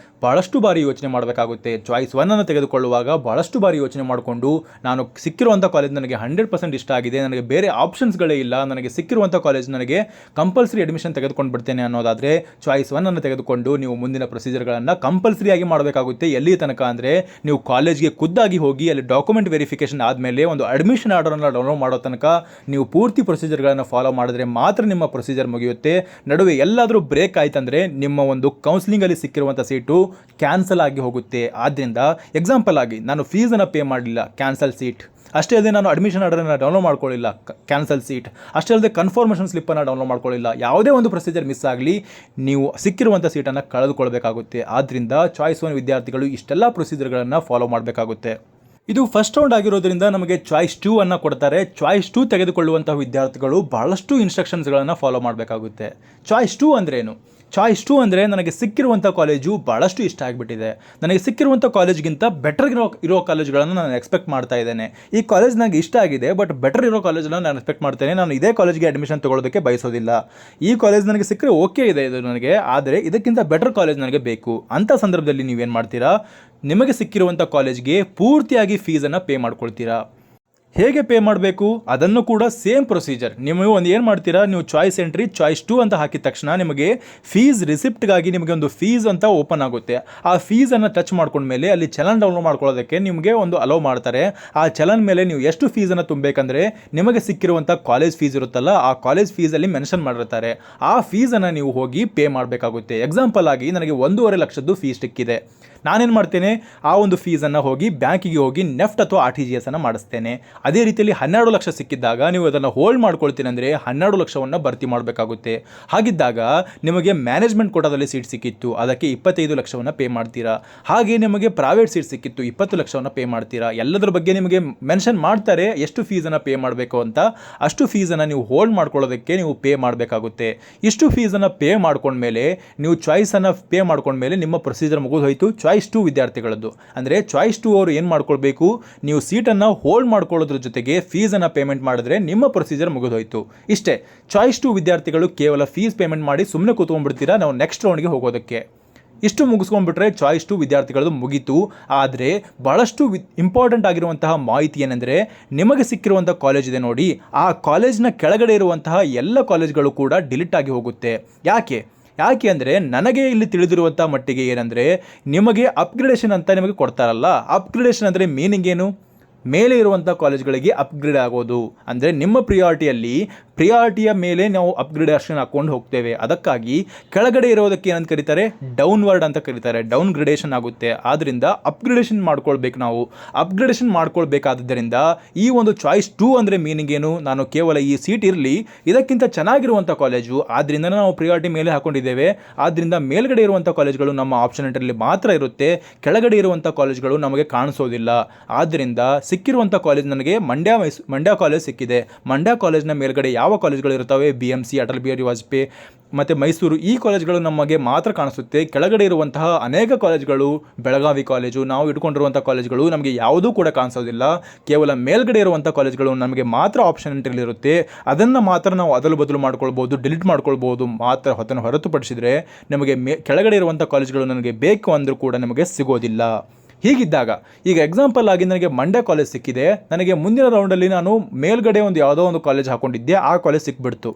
ಬಹಳಷ್ಟು ಬಾರಿ ಯೋಚನೆ ಮಾಡಬೇಕಾಗುತ್ತೆ. ಚಾಯ್ಸ್ 1ಅನ್ನು ತೆಗೆದುಕೊಳ್ಳುವಾಗ ಬಹಳಷ್ಟು ಬಾರಿ ಯೋಚನೆ ಮಾಡಿಕೊಂಡು ನಾನು ಸಿಕ್ಕಿರುವಂಥ ಕಾಲೇಜ್ ನನಗೆ 100% ಇಷ್ಟ ಆಗಿದೆ, ನನಗೆ ಬೇರೆ ಆಪ್ಷನ್ಸ್ಗಳೇ ಇಲ್ಲ, ನನಗೆ ಸಿಕ್ಕಿರುವಂಥ ಕಾಲೇಜ್ ನನಗೆ ಕಂಪಲ್ಸರಿ ಅಡ್ಮಿಷನ್ ತೆಗೆದುಕೊಂಡು ಬಿಡ್ತೇನೆ ಅನ್ನೋದಾದರೆ ಚಾಯ್ಸ್ 1ಅನ್ನು ತೆಗೆದುಕೊಂಡು ನೀವು ಮುಂದಿನ ಪ್ರೊಸೀಜರ್ಗಳನ್ನು ಕಂಪಲ್ಸರಿಯಾಗಿ ಮಾಡಬೇಕಾಗುತ್ತೆ. ಎಲ್ಲಿ ತನಕ ಅಂದರೆ ನೀವು ಕಾಲೇಜ್ಗೆ ಖುದ್ದಾಗಿ ಹೋಗಿ ಅಲ್ಲಿ ಡಾಕ್ಯುಮೆಂಟ್ ವೆರಿಫಿಕೇಷನ್ ಆದಮೇಲೆ ಒಂದು ಅಡ್ಮಿಷನ್ ಆರ್ಡರನ್ನು ಡೌನ್ಲೋಡ್ ಮಾಡೋ ತನಕ ನೀವು ಪೂರ್ತಿ ಪ್ರೊಸೀಜರ್ಗಳನ್ನು ಫಾಲೋ ಮಾಡಿದ್ರೆ ಮಾತ್ರ ನಿಮ್ಮ ಪ್ರೊಸೀಜರ್ ಮುಗಿಯುತ್ತೆ. ನಡುವೆ ಎಲ್ಲಾದರೂ ಬ್ರೇಕ್ ಆಯ್ತಂದರೆ ನಿಮ್ಮ ಒಂದು ಕೌನ್ಸಿಲಿಂಗಲ್ಲಿ ಸಿಕ್ಕಿರುವಂಥ ಸೀಟು ಕ್ಯಾನ್ಸಲ್ ಆಗಿ ಹೋಗುತ್ತೆ. ಆದ್ದರಿಂದ ಎಕ್ಸಾಂಪಲ್ ಆಗಿ ನಾನು ಫೀಸನ್ನು ಪೇ ಮಾಡಲಿಲ್ಲ, ಕ್ಯಾನ್ಸಲ್ ಸೀಟ್. ಅಷ್ಟೇ ಅಲ್ಲದೆ ನಾನು ಅಡ್ಮಿಷನ್ ಆರ್ಡರನ್ನು ಡೌನ್ಲೋಡ್ ಮಾಡ್ಕೊಳ್ಳಿಲ್ಲ, ಕ್ಯಾನ್ಸಲ್ ಸೀಟ್. ಅಷ್ಟೇ ಅಲ್ಲದೆ ಕನ್ಫರ್ಮೇಷನ್ ಸ್ಲಿಪ್ಪನ್ನು ಡೌನ್ಲೋಡ್ ಮಾಡ್ಕೊಳ್ಳಿಲ್ಲ. ಯಾವುದೇ ಒಂದು ಪ್ರೊಸೀಜರ್ ಮಿಸ್ ಆಗಲಿ ನೀವು ಸಿಕ್ಕಿರುವಂಥ ಸೀಟನ್ನು ಕಳೆದುಕೊಳ್ಬೇಕಾಗುತ್ತೆ. ಆದ್ದರಿಂದ ಚಾಯ್ಸ್ 1 ವಿದ್ಯಾರ್ಥಿಗಳು ಇಷ್ಟೆಲ್ಲ ಪ್ರೊಸೀಜರ್ಗಳನ್ನು ಫಾಲೋ ಮಾಡಬೇಕಾಗುತ್ತೆ. ಇದು ಫಸ್ಟ್ ರೌಂಡ್ ಆಗಿರೋದ್ರಿಂದ ನಮಗೆ ಚಾಯ್ಸ್ 2 ಅನ್ನು ಕೊಡ್ತಾರೆ. ಚಾಯ್ಸ್ 2 ತೆಗೆದುಕೊಳ್ಳುವಂಥ ವಿದ್ಯಾರ್ಥಿಗಳು ಬಹಳಷ್ಟು ಇನ್ಸ್ಟ್ರಕ್ಷನ್ಸ್ಗಳನ್ನು ಫಾಲೋ ಮಾಡಬೇಕಾಗುತ್ತೆ. ಚಾಯ್ಸ್ 2 ಅಂದ್ರೇನು? ಚಾಯ್ಸ್ 2 ಅಂದರೆ ನನಗೆ ಸಿಕ್ಕಿರುವಂಥ ಕಾಲೇಜು ಭಾಳಷ್ಟು ಇಷ್ಟ ಆಗಿಬಿಟ್ಟಿದೆ, ನನಗೆ ಸಿಕ್ಕಿರುವಂಥ ಕಾಲೇಜ್ಗಿಂತ ಬೆಟರ್ ಇರೋ ಕಾಲೇಜ್ಗಳನ್ನು ನಾನು ಎಕ್ಸ್ಪೆಕ್ಟ್ ಮಾಡ್ತಾ ಇದ್ದೇನೆ. ಈ ಕಾಲೇಜ್ ನನಗೆ ಇಷ್ಟ ಆಗಿದೆ, ಬಟ್ ಬೆಟರ್ ಇರೋ ಕಾಲೇಜನ್ನು ನಾನು ಎಕ್ಸ್ಪೆಕ್ಟ್ ಮಾಡ್ತೇನೆ, ನಾನು ಇದೇ ಕಾಲೇಜ್ಗೆ ಅಡ್ಮಿಷನ್ ತೊಗೊಳ್ಳೋದಕ್ಕೆ ಬಯಸೋದಿಲ್ಲ. ಈ ಕಾಲೇಜ್ ನನಗೆ ಸಿಕ್ಕರೆ ಓಕೆ ಇದೆ ಇದು ನನಗೆ, ಆದರೆ ಇದಕ್ಕಿಂತ ಬೆಟರ್ ಕಾಲೇಜ್ ನನಗೆ ಬೇಕು. ಅಂಥ ಸಂದರ್ಭದಲ್ಲಿ ನೀವೇನು ಮಾಡ್ತೀರಾ, ನಿಮಗೆ ಸಿಕ್ಕಿರುವಂಥ ಕಾಲೇಜ್ಗೆ ಪೂರ್ತಿಯಾಗಿ ಫೀಸನ್ನು ಪೇ ಮಾಡ್ಕೊಳ್ತೀರಾ. ಹೇಗೆ ಪೇ ಮಾಡಬೇಕು ಅದನ್ನು ಕೂಡ ಸೇಮ್ ಪ್ರೊಸೀಜರ್. ನೀವು ಒಂದು ಏನು ಮಾಡ್ತೀರಾ, ನೀವು ಚಾಯ್ಸ್ ಎಂಟ್ರಿ ಚಾಯ್ಸ್ 2 ಅಂತ ಹಾಕಿದ ತಕ್ಷಣ ನಿಮಗೆ ಫೀಸ್ ರಿಸಿಪ್ಟ್ಗಾಗಿ ನಿಮಗೆ ಒಂದು ಫೀಸ್ ಅಂತ ಓಪನ್ ಆಗುತ್ತೆ. ಆ ಫೀಸನ್ನು ಟಚ್ ಮಾಡ್ಕೊಂಡ್ಮೇಲೆ ಅಲ್ಲಿ ಚಲನ್ ಡೌನ್ಲೋಡ್ ಮಾಡ್ಕೊಳ್ಳೋದಕ್ಕೆ ನಿಮಗೆ ಒಂದು ಅಲೋ ಮಾಡ್ತಾರೆ. ಆ ಚಲನ್ ಮೇಲೆ ನೀವು ಎಷ್ಟು ಫೀಸನ್ನು ತುಂಬಬೇಕಂದ್ರೆ ನಿಮಗೆ ಸಿಕ್ಕಿರುವಂಥ ಕಾಲೇಜ್ ಫೀಸ್ ಇರುತ್ತಲ್ಲ, ಆ ಕಾಲೇಜ್ ಫೀಸಲ್ಲಿ ಮೆನ್ಷನ್ ಮಾಡಿರ್ತಾರೆ. ಆ ಫೀಸನ್ನು ನೀವು ಹೋಗಿ ಪೇ ಮಾಡಬೇಕಾಗುತ್ತೆ. ಎಕ್ಸಾಂಪಲ್ ಆಗಿ ನನಗೆ 1.5 ಲಕ್ಷದ್ದು ಫೀಸ್ ಸಿಕ್ಕಿದೆ, ನಾನೇನು ಮಾಡ್ತೇನೆ, ಆ ಒಂದು ಫೀಸನ್ನು ಹೋಗಿ ಬ್ಯಾಂಕಿಗೆ ಹೋಗಿ ನೆಫ್ಟ್ ಅಥವಾ RTGS ಅನ್ನು ಮಾಡಿಸ್ತೇನೆ. ಅದೇ ರೀತಿಯಲ್ಲಿ 12 ಲಕ್ಷ ಸಿಕ್ಕಿದ್ದಾಗ ನೀವು ಅದನ್ನು ಹೋಲ್ಡ್ ಮಾಡ್ಕೊಳ್ತೀನಿ ಅಂದರೆ 12 ಲಕ್ಷವನ್ನು ಭರ್ತಿ ಮಾಡಬೇಕಾಗುತ್ತೆ. ಹಾಗಿದ್ದಾಗ ನಿಮಗೆ ಮ್ಯಾನೇಜ್ಮೆಂಟ್ ಕೋಟಾದಲ್ಲಿ ಸೀಟ್ ಸಿಕ್ಕಿತ್ತು, ಅದಕ್ಕೆ 25 ಲಕ್ಷವನ್ನು ಪೇ ಮಾಡ್ತೀರಾ. ಹಾಗೆ ನಿಮಗೆ ಪ್ರೈವೇಟ್ ಸೀಟ್ ಸಿಕ್ಕಿತ್ತು, 20 ಲಕ್ಷವನ್ನು ಪೇ ಮಾಡ್ತೀರಾ. ಎಲ್ಲದರ ಬಗ್ಗೆ ನಿಮಗೆ ಮೆನ್ಷನ್ ಮಾಡ್ತಾರೆ ಎಷ್ಟು ಫೀಸನ್ನು ಪೇ ಮಾಡಬೇಕು ಅಂತ. ಅಷ್ಟು ಫೀಸನ್ನು ನೀವು ಹೋಲ್ಡ್ ಮಾಡ್ಕೊಳ್ಳೋದಕ್ಕೆ ನೀವು ಪೇ ಮಾಡಬೇಕಾಗುತ್ತೆ. ಇಷ್ಟು ಫೀಸನ್ನು ಪೇ ಮಾಡ್ಕೊಂಡ್ಮೇಲೆ ನೀವು ಚಾಯ್ಸನ್ನು ಪೇ ಮಾಡ್ಕೊಂಡ್ಮೇಲೆ ನಿಮ್ಮ ಪ್ರೊಸೀಜರ್ ಮುಗಿದು ಹೋಯಿತು. ಚಾಯ್ಸ್ 2 ವಿದ್ಯಾರ್ಥಿಗಳದ್ದು ಅಂದರೆ ಚಾಯ್ಸ್ 2 ಅವರು ಏನು ಮಾಡ್ಕೊಳ್ಬೇಕು, ನೀವು ಸೀಟನ್ನು ಹೋಲ್ಡ್ ಮಾಡ್ಕೊಳ್ಳೋದ್ರ ಜೊತೆಗೆ ಫೀಸನ್ನು ಪೇಮೆಂಟ್ ಮಾಡಿದ್ರೆ ನಿಮ್ಮ ಪ್ರೊಸೀಜರ್ ಮುಗಿದು ಹೋಯಿತು. ಇಷ್ಟೇ. ಚಾಯ್ಸ್ 2 ವಿದ್ಯಾರ್ಥಿಗಳು ಕೇವಲ ಫೀಸ್ ಪೇಮೆಂಟ್ ಮಾಡಿ ಸುಮ್ಮನೆ ಕೂತ್ಕೊಂಡ್ಬಿಡ್ತೀರಾ ನಾವು ನೆಕ್ಸ್ಟ್ ರೌಂಡ್ಗೆ ಹೋಗೋದಕ್ಕೆ. ಇಷ್ಟು ಮುಗಿಸ್ಕೊಂಡ್ಬಿಟ್ರೆ ಚಾಯ್ಸ್ 2 ವಿದ್ಯಾರ್ಥಿಗಳದ್ದು ಮುಗೀತು. ಆದರೆ ಭಾಳಷ್ಟು ಇಂಪಾರ್ಟೆಂಟ್ ಆಗಿರುವಂತಹ ಮಾಹಿತಿ ಏನೆಂದರೆ, ನಿಮಗೆ ಸಿಕ್ಕಿರುವಂಥ ಕಾಲೇಜ್ ಇದೆ ನೋಡಿ, ಆ ಕಾಲೇಜ್ನ ಕೆಳಗಡೆ ಇರುವಂತಹ ಎಲ್ಲ ಕಾಲೇಜ್ಗಳು ಕೂಡ ಡಿಲೀಟ್ ಆಗಿ ಹೋಗುತ್ತೆ. ಯಾಕೆ ಅಂದರೆ ನನಗೆ ಇಲ್ಲಿ ತಿಳಿದಿರುವಂಥ ಮಟ್ಟಿಗೆ ಏನಂದರೆ, ನಿಮಗೆ ಅಪ್ಗ್ರೇಡೇಷನ್ ಅಂತ ನಿಮಗೆ ಕೊಡ್ತಾರಲ್ಲ, ಅಪ್ಗ್ರೇಡೇಷನ್ ಅಂದರೆ ಮೀನಿಂಗ್ ಏನು? ಮೇಲೆ ಇರುವಂಥ ಕಾಲೇಜ್ಗಳಿಗೆ ಅಪ್ಗ್ರೇಡ್ ಆಗೋದು ಅಂದರೆ ನಿಮ್ಮ ಪ್ರಿಯಾರಿಟಿಯ ಮೇಲೆ ನಾವು ಅಪ್ಗ್ರೇಡೇಷನ್ ಹಾಕ್ಕೊಂಡು ಹೋಗ್ತೇವೆ. ಅದಕ್ಕಾಗಿ ಕೆಳಗಡೆ ಇರೋದಕ್ಕೆ ಏನಂತ ಕರೀತಾರೆ, ಡೌನ್ವರ್ಡ್ ಅಂತ ಕರೀತಾರೆ, ಡೌನ್ ಗ್ರೇಡೇಷನ್ ಆಗುತ್ತೆ. ಆದ್ದರಿಂದ ಅಪ್ಗ್ರೇಡೇಷನ್ ಮಾಡ್ಕೊಳ್ಬೇಕು. ನಾವು ಅಪ್ಗ್ರೇಡೇಷನ್ ಮಾಡ್ಕೊಳ್ಬೇಕಾದ್ದರಿಂದ ಈ ಒಂದು ಚಾಯ್ಸ್ 2 ಅಂದರೆ ಮೀನಿಂಗ್ ಏನು, ನಾನು ಕೇವಲ ಈ ಸೀಟ್ ಇರಲಿ, ಇದಕ್ಕಿಂತ ಚೆನ್ನಾಗಿರುವಂಥ ಕಾಲೇಜು, ಆದ್ದರಿಂದ ನಾವು ಪ್ರಿಯಾರಿಟಿ ಮೇಲೆ ಹಾಕೊಂಡಿದ್ದೇವೆ, ಆದ್ದರಿಂದ ಮೇಲ್ಗಡೆ ಇರುವಂಥ ಕಾಲೇಜ್ಗಳು ನಮ್ಮ ಆಪ್ಷನ್ ಎಂಟ್ರಲ್ಲಿ ಮಾತ್ರ ಇರುತ್ತೆ, ಕೆಳಗಡೆ ಇರುವಂಥ ಕಾಲೇಜ್ಗಳು ನಮಗೆ ಕಾಣಿಸೋದಿಲ್ಲ. ಆದ್ದರಿಂದ ಸಿಕ್ಕಿರುವಂಥ ಕಾಲೇಜ್ ನನಗೆ ಮಂಡ್ಯ ಕಾಲೇಜ್ ಸಿಕ್ಕಿದೆ. ಮಂಡ್ಯ ಕಾಲೇಜ್ನ ಮೇಲ್ಗಡೆ ಯಾವ ಕಾಲೇಜ್ಗಳು ಇರ್ತವೆ, BMC, ಅಟಲ್ ಬಿಹಾರಿ ವಾಜಪೇಯಿ ಮತ್ತು ಮೈಸೂರು, ಈ ಕಾಲೇಜ್ಗಳು ನಮಗೆ ಮಾತ್ರ ಕಾಣಿಸುತ್ತೆ. ಕೆಳಗಡೆ ಇರುವಂತಹ ಅನೇಕ ಕಾಲೇಜ್ಗಳು, ಬೆಳಗಾವಿ ಕಾಲೇಜು, ನಾವು ಇಟ್ಕೊಂಡಿರುವಂಥ ಕಾಲೇಜ್ಗಳು ನಮಗೆ ಯಾವುದೂ ಕೂಡ ಕಾಣಿಸೋದಿಲ್ಲ. ಕೇವಲ ಮೇಲ್ಗಡೆ ಇರುವಂಥ ಕಾಲೇಜ್ಗಳು ನಮಗೆ ಮಾತ್ರ ಆಪ್ಷನ್ ಎಂಟ್ರಿಲಿರುತ್ತೆ. ಅದನ್ನು ಮಾತ್ರ ನಾವು ಅದಲು ಬದಲು ಮಾಡ್ಕೊಳ್ಬೋದು, ಡಿಲೀಟ್ ಮಾಡ್ಕೊಳ್ಬೋದು ಮಾತ್ರ. ಅದನ್ನು ಹೊರತುಪಡಿಸಿದರೆ ನಮಗೆ ಕೆಳಗಡೆ ಇರುವಂಥ ಕಾಲೇಜ್ಗಳು ನನಗೆ ಬೇಕು ಅಂದರೂ ಕೂಡ ನಮಗೆ ಸಿಗೋದಿಲ್ಲ. ಹೀಗಿದ್ದಾಗ ಈಗ ಎಕ್ಸಾಂಪಲ್ ಆಗಿ ನನಗೆ ಮಂಡ್ಯ ಕಾಲೇಜ್ ಸಿಕ್ಕಿದೆ, ನನಗೆ ಮುಂದಿನ ರೌಂಡಲ್ಲಿ ನಾನು ಮೇಲ್ಗಡೆ ಯಾವುದೋ ಒಂದು ಕಾಲೇಜ್ ಹಾಕೊಂಡಿದ್ದೆ, ಆ ಕಾಲೇಜ್ ಸಿಕ್ಬಿಡ್ತು.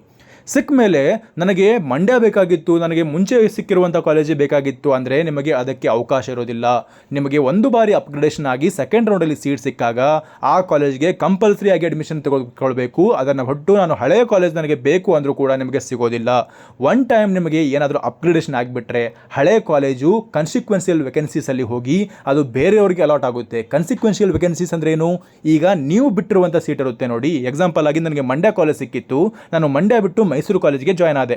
ಸಿಕ್ಕ ಮೇಲೆ ನನಗೆ ಮಂಡ್ಯ ಬೇಕಾಗಿತ್ತು, ನನಗೆ ಮುಂಚೆ ಸಿಕ್ಕಿರುವಂಥ ಕಾಲೇಜೇ ಬೇಕಾಗಿತ್ತು ಅಂದರೆ ನಿಮಗೆ ಅದಕ್ಕೆ ಅವಕಾಶ ಇರೋದಿಲ್ಲ. ನಿಮಗೆ ಒಂದು ಬಾರಿ ಅಪ್ಗ್ರೇಡೇಷನ್ ಆಗಿ ಸೆಕೆಂಡ್ ರೌಂಡಲ್ಲಿ ಸೀಟ್ ಸಿಕ್ಕಾಗ ಆ ಕಾಲೇಜ್ಗೆ ಕಂಪಲ್ಸರಿ ಆಗಿ ಅಡ್ಮಿಷನ್ ತೆಗೆದುಕೊಳ್ಬೇಕು. ಅದನ್ನು ಹೊಟ್ಟು ನಾನು ಹಳೆಯ ಕಾಲೇಜ್ ನನಗೆ ಬೇಕು ಅಂದರೂ ಕೂಡ ನಿಮಗೆ ಸಿಗೋದಿಲ್ಲ. ಒನ್ ಟೈಮ್ ನಿಮಗೆ ಏನಾದರೂ ಅಪ್ಗ್ರೇಡೇಷನ್ ಆಗಿಬಿಟ್ರೆ ಹಳೆಯ ಕಾಲೇಜು ಕನ್ಸಿಕ್ವೆನ್ಸಿಯಲ್ ವೇಕೆನ್ಸೀಸಲ್ಲಿ ಹೋಗಿ ಅದು ಬೇರೆಯವರಿಗೆ ಅಲಾಟ್ ಆಗುತ್ತೆ. ಕನ್ಸಿಕ್ವೆನ್ಷಿಯಲ್ ವೇಕೆನ್ಸೀಸ್ ಅಂದರೆ ಏನು? ಈಗ ನೀವು ಬಿಟ್ಟಿರುವಂಥ ಸೀಟ್ ಇರುತ್ತೆ ನೋಡಿ. ಎಕ್ಸಾಂಪಲ್ ಆಗಿ ನನಗೆ ಮಂಡ್ಯ ಕಾಲೇಜ್ ಸಿಕ್ಕಿತ್ತು, ನಾನು ಮಂಡ್ಯ ಬಿಟ್ಟು ಮೈಸೂರು ಕಾಲೇಜಿಗೆ ಜಾಯ್ನ್ ಆದೆ.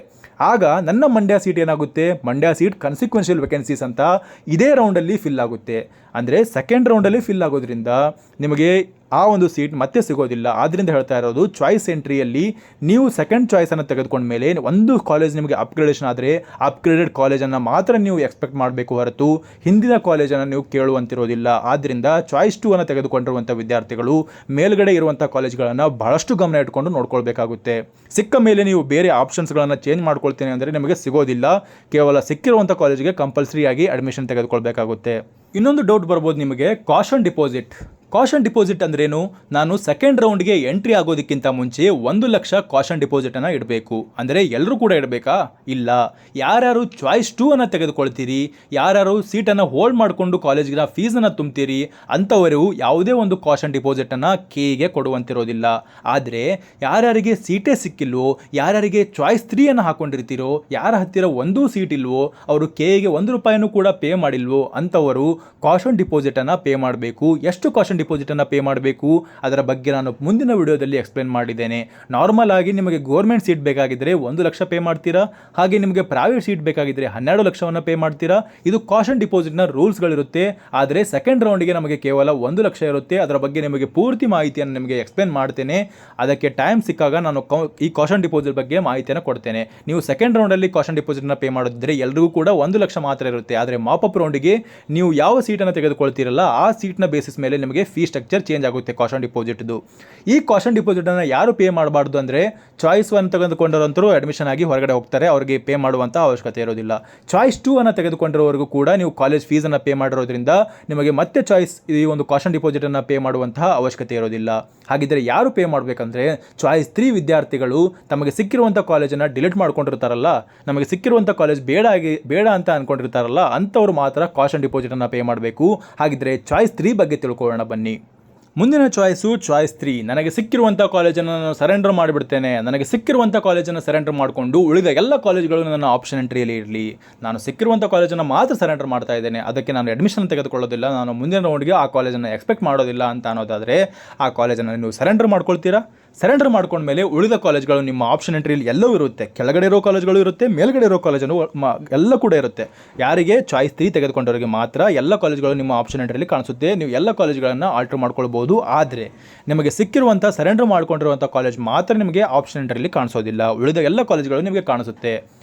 ಆಗ ನನ್ನ ಮಂಡ್ಯ ಸೀಟ್ ಏನಾಗುತ್ತೆ, ಮಂಡ್ಯ ಸೀಟ್ ಕನ್ಸಿಕ್ವೆನ್ಷಿಯಲ್ ವೇಕೆನ್ಸೀಸ್ ಅಂತ ಇದೇ ರೌಂಡಲ್ಲಿ ಫಿಲ್ ಆಗುತ್ತೆ. ಅಂದರೆ ಸೆಕೆಂಡ್ ರೌಂಡಲ್ಲಿ ಫಿಲ್ ಆಗೋದ್ರಿಂದ ನಿಮಗೆ ಆ ಒಂದು ಸೀಟ್ ಮತ್ತೆ ಸಿಗೋದಿಲ್ಲ. ಆದ್ದರಿಂದ ಹೇಳ್ತಾ ಇರೋದು, ಚಾಯ್ಸ್ ಎಂಟ್ರಿಯಲ್ಲಿ ನೀವು ಸೆಕೆಂಡ್ ಚಾಯ್ಸನ್ನು ತೆಗೆದುಕೊಂಡ ಮೇಲೆ ಒಂದು ಕಾಲೇಜ್ ನಿಮಗೆ ಅಪ್ಗ್ರೇಡೇಷನ್ ಆದರೆ ಅಪ್ಗ್ರೇಡೆಡ್ ಕಾಲೇಜನ್ನು ಮಾತ್ರ ನೀವು ಎಕ್ಸ್ಪೆಕ್ಟ್ ಮಾಡಬೇಕು ಹೊರತು ಹಿಂದಿನ ಕಾಲೇಜನ್ನು ನೀವು ಕೇಳುವಂತಿರೋದಿಲ್ಲ. ಆದ್ದರಿಂದ ಚಾಯ್ಸ್ 2 ಅನ್ನು ತೆಗೆದುಕೊಂಡಿರುವಂಥ ವಿದ್ಯಾರ್ಥಿಗಳು ಮೇಲ್ಗಡೆ ಇರುವಂಥ ಕಾಲೇಜ್ಗಳನ್ನು ಬಹಳಷ್ಟು ಗಮನ ಇಟ್ಕೊಂಡು ನೋಡ್ಕೊಳ್ಬೇಕಾಗುತ್ತೆ. ಸಿಕ್ಕ ಮೇಲೆ ನೀವು ಬೇರೆ ಆಪ್ಷನ್ಸ್ಗಳನ್ನು ಚೇಂಜ್ ಮಾಡ್ಕೊಳ್ತೀನಿ ಅಂದರೆ ನಿಮಗೆ ಸಿಗೋದಿಲ್ಲ. ಕೇವಲ ಸಿಕ್ಕಿರುವಂಥ ಕಾಲೇಜಿಗೆ ಕಂಪಲ್ಸರಿ ಆಗಿ ಅಡ್ಮಿಷನ್ ತೆಗೆದುಕೊಳ್ಬೇಕಾಗುತ್ತೆ. ಇನ್ನೊಂದು ಡೌಟ್ ಬರ್ಬೋದು ನಿಮಗೆ, ಕಾಷನ್ ಡಿಪಾಸಿಟ್ ಅಂದ್ರೇನು? ನಾನು ಸೆಕೆಂಡ್ ರೌಂಡ್ಗೆ ಎಂಟ್ರಿ ಆಗೋದಕ್ಕಿಂತ ಮುಂಚೆ 1 ಲಕ್ಷ ಕಾಷನ್ ಡಿಪಾಸಿಟನ್ನು ಇಡಬೇಕು ಅಂದರೆ ಎಲ್ಲರೂ ಕೂಡ ಇಡಬೇಕಾ? ಇಲ್ಲ. ಯಾರ್ಯಾರು ಚಾಯ್ಸ್ 2 ಅನ್ನು ತೆಗೆದುಕೊಳ್ತೀರಿ, ಯಾರ್ಯಾರು ಸೀಟನ್ನು ಹೋಲ್ಡ್ ಮಾಡಿಕೊಂಡು ಕಾಲೇಜಿನ ಫೀಸನ್ನು ತುಂಬ್ತೀರಿ, ಅಂಥವರು ಯಾವುದೇ ಒಂದು ಕಾಷನ್ ಡಿಪಾಸಿಟನ್ನು ಕೆಗೆ ಕೊಡುವಂತಿರೋದಿಲ್ಲ. ಆದರೆ ಯಾರ್ಯಾರಿಗೆ ಸೀಟೇ ಸಿಕ್ಕಿಲ್ವೋ, ಯಾರ್ಯಾರಿಗೆ ಚಾಯ್ಸ್ 3 ಅನ್ನು ಹಾಕೊಂಡಿರ್ತೀರೋ, ಯಾರ ಹತ್ತಿರ ಒಂದೂ ಸೀಟ್ ಇಲ್ವೋ, ಅವರು ಕೆಗೆ 1 ರೂಪಾಯಿನೂ ಕೂಡ ಪೇ ಮಾಡಿಲ್ವೋ ಅಂಥವರು ಕಾಷನ್ ಡಿಪಾಸಿಟನ್ನು ಪೇ ಮಾಡಬೇಕು. ಎಷ್ಟು ಕಾಷನ್ ಡಿಪಾಸಿಟನ್ನು ಪೇ ಮಾಡಬೇಕು ಅದರ ಬಗ್ಗೆ ನಾನು ಮುಂದಿನ ವಿಡಿಯೋದಲ್ಲಿ ಎಕ್ಸ್ಪ್ಲೇನ್ ಮಾಡಿದ್ದೇನೆ. ನಾರ್ಮಲ್ ಆಗಿ ನಿಮಗೆ ಗೌರ್ಮೆಂಟ್ ಸೀಟ್ ಬೇಕಾಗಿದ್ದರೆ 1 ಲಕ್ಷ ಪೇ ಮಾಡ್ತೀರಾ, ಹಾಗೆ ನಿಮಗೆ ಪ್ರೈವೇಟ್ ಸೀಟ್ ಬೇಕಾಗಿದ್ದರೆ 12 ಲಕ್ಷವನ್ನು ಪೇ ಮಾಡ್ತೀರಾ. ಇದು ಕಾಷನ್ ಡಿಪಾಸಿಟ್ನ ರೂಲ್ಸ್ಗಳಿರುತ್ತೆ. ಆದರೆ ಸೆಕೆಂಡ್ ರೌಂಡಿಗೆ ನಮಗೆ ಕೇವಲ 1 ಲಕ್ಷ ಇರುತ್ತೆ. ಅದರ ಬಗ್ಗೆ ನಿಮಗೆ ಪೂರ್ತಿ ಮಾಹಿತಿಯನ್ನು ನಿಮಗೆ ಎಕ್ಸ್ಪ್ಲೇನ್ ಮಾಡ್ತೇನೆ. ಅದಕ್ಕೆ ಟೈಮ್ ಸಿಕ್ಕಾಗ ನಾನು ಈ ಕಾಷನ್ ಡಿಪಾಸಿಟ್ ಬಗ್ಗೆ ಮಾಹಿತಿಯನ್ನು ಕೊಡ್ತೇನೆ. ನೀವು ಸೆಕೆಂಡ್ ರೌಂಡಲ್ಲಿ ಕಾಷನ್ ಡಿಪಾಸಿಟ್ನ ಪೇ ಮಾಡೋದಿದ್ರೆ ಎಲ್ರಿಗೂ ಕೂಡ 1 ಲಕ್ಷ ಮಾತ್ರ ಇರುತ್ತೆ. ಆದರೆ ಮಾಪಪ್ ರೌಂಡಿಗೆ ನೀವು ಯಾವ ಸೀಟನ್ನು ತೆಗೆದುಕೊಳ್ತೀರಲ್ಲ ಆ ಸೀಟ್ನ ಬೇಸಿಸ್ ಮೇಲೆ ನಿಮಗೆ ಫೀ ಸ್ಟ್ರಕ್ಚರ್ ಚೇಂಜ್ ಆಗುತ್ತೆ ಕಾಷನ್ ಡಿಪಾಸಿಟ್ದು. ಈ ಕಾಷನ್ ಡಿಪಾಸಿಟನ್ನು ಯಾರು ಪೇ ಮಾಡಬಾರ್ದು ಅಂದರೆ ಚಾಯ್ಸ್ 1 ತೆಗೆದುಕೊಂಡರಂತರೂ ಅಡ್ಮಿಷನ್ ಆಗಿ ಹೊರಗಡೆ ಹೋಗ್ತಾರೆ, ಅವರಿಗೆ ಪೇ ಮಾಡುವಂಥ ಅವಶ್ಯಕತೆ ಇರೋದಿಲ್ಲ. ಚಾಯ್ಸ್ 2 ಅನ್ನು ತೆಗೆದುಕೊಂಡಿರೋವರೆಗೂ ಕೂಡ ನೀವು ಕಾಲೇಜ್ ಫೀಸನ್ನು ಪೇ ಮಾಡಿರೋದ್ರಿಂದ ನಿಮಗೆ ಮತ್ತೆ ಈ ಒಂದು ಕಾಷನ್ ಡಿಪಾಸಿಟನ್ನು ಪೇ ಮಾಡುವಂತಹ ಅವಶ್ಯಕತೆ ಇರೋದಿಲ್ಲ. ಹಾಗಿದ್ದರೆ ಯಾರು ಪೇ ಮಾಡಬೇಕಂದ್ರೆ ಚಾಯ್ಸ್ 3 ವಿದ್ಯಾರ್ಥಿಗಳು ತಮಗೆ ಸಿಕ್ಕಿರುವಂಥ ಕಾಲೇಜನ್ನು ಡಿಲೀಟ್ ಮಾಡ್ಕೊಂಡಿರ್ತಾರಲ್ಲ, ನಮಗೆ ಸಿಕ್ಕಿರುವಂಥ ಕಾಲೇಜ್ ಬೇಡ ಅಂತ ಅಂದ್ಕೊಂಡಿರ್ತಾರಲ್ಲ ಅಂಥವ್ರು ಮಾತ್ರ ಕಾಷನ್ ಡಿಪಾಸಿಟನ್ನು ಪೇ ಮಾಡಬೇಕು. ಹಾಗಿದ್ದರೆ ಚಾಯ್ಸ್ 3 ಬಗ್ಗೆ ತಿಳ್ಕೊಳ್ಳೋಣ ಬನ್ನಿ. ಮುಂದಿನ ಚಾಯ್ಸು ಚಾಯ್ಸ್ 3. ನನಗೆ ಸಿಕ್ಕಿರುವಂಥ ಕಾಲೇಜನ್ನು ನಾನು ಸರೆಂಡರ್ ಮಾಡಿಬಿಡ್ತೇನೆ. ನನಗೆ ಸಿಕ್ಕಿರುವಂಥ ಕಾಲೇಜನ್ನು ಸರೆಂಡರ್ ಮಾಡಿಕೊಂಡು ಉಳಿದ ಎಲ್ಲ ಕಾಲೇಜ್ಗಳು ನನ್ನ ಆಪ್ಷನ್ ಎಂಟ್ರಿಯಲ್ಲಿ ಇರಲಿ. ನಾನು ಸಿಕ್ಕಿರುವಂಥ ಕಾಲೇಜನ್ನು ಮಾತ್ರ ಸರೆಂಡರ್ ಮಾಡ್ತಾ ಇದ್ದೇನೆ, ಅದಕ್ಕೆ ನಾನು ಅಡ್ಮಿಷನ್ ತೆಗೆದುಕೊಳ್ಳೋದಿಲ್ಲ, ನಾನು ಮುಂದಿನ ರೌಂಡ್ಗೆ ಆ ಕಾಲೇಜನ್ನು ಎಕ್ಸ್ಪೆಕ್ಟ್ ಮಾಡೋದಿಲ್ಲ ಅಂತ ಅನ್ನೋದಾದರೆ ಆ ಕಾಲೇಜನ್ನು ನೀವು ಸರೆಂಡರ್ ಮಾಡ್ಕೊಳ್ತೀರಾ. ಸರೆಂಡರ್ ಮಾಡ್ಕೊಂಡ್ಮೇಲೆ ಉಳಿದ ಕಾಲೇಜ್ಗಳು ನಿಮ್ಮ ಆಪ್ಷನ್ ಎಂಟ್ರಿಯಲ್ಲಿ ಎಲ್ಲವೂ ಇರುತ್ತೆ. ಕೆಳಗಡೆ ಇರೋ ಕಾಲೇಜ್ಗಳು ಇರುತ್ತೆ, ಮೇಲ್ಗಡೆ ಇರೋ ಕಾಲೇಜನ್ನು ಎಲ್ಲ ಕೂಡ ಇರುತ್ತೆ. ಯಾರಿಗೆ ಚಾಯ್ಸ್ 3 ತೆಗೆದುಕೊಂಡವರಿಗೆ ಮಾತ್ರ ಎಲ್ಲ ಕಾಲೇಜ್ಗಳು ನಿಮ್ಮ ಆಪ್ಷನ್ ಎಂಟ್ರಿಯಲ್ಲಿ ಕಾಣಿಸುತ್ತೆ. ನೀವು ಎಲ್ಲ ಕಾಲೇಜ್ಗಳನ್ನು ಆಲ್ಟರ್ ಮಾಡ್ಕೊಳ್ಬೋದು. ಆದರೆ ನಿಮಗೆ ಸಿಕ್ಕಿರುವಂಥ ಸರೆಂಡರ್ ಮಾಡ್ಕೊಂಡಿರುವಂಥ ಕಾಲೇಜ್ ಮಾತ್ರ ನಿಮಗೆ ಆಪ್ಷನ್ ಎಂಟ್ರಿಯಲ್ಲಿ ಕಾಣಿಸೋದಿಲ್ಲ. ಉಳಿದ ಎಲ್ಲ ಕಾಲೇಜ್ಗಳು ನಿಮಗೆ ಕಾಣಿಸುತ್ತೆ.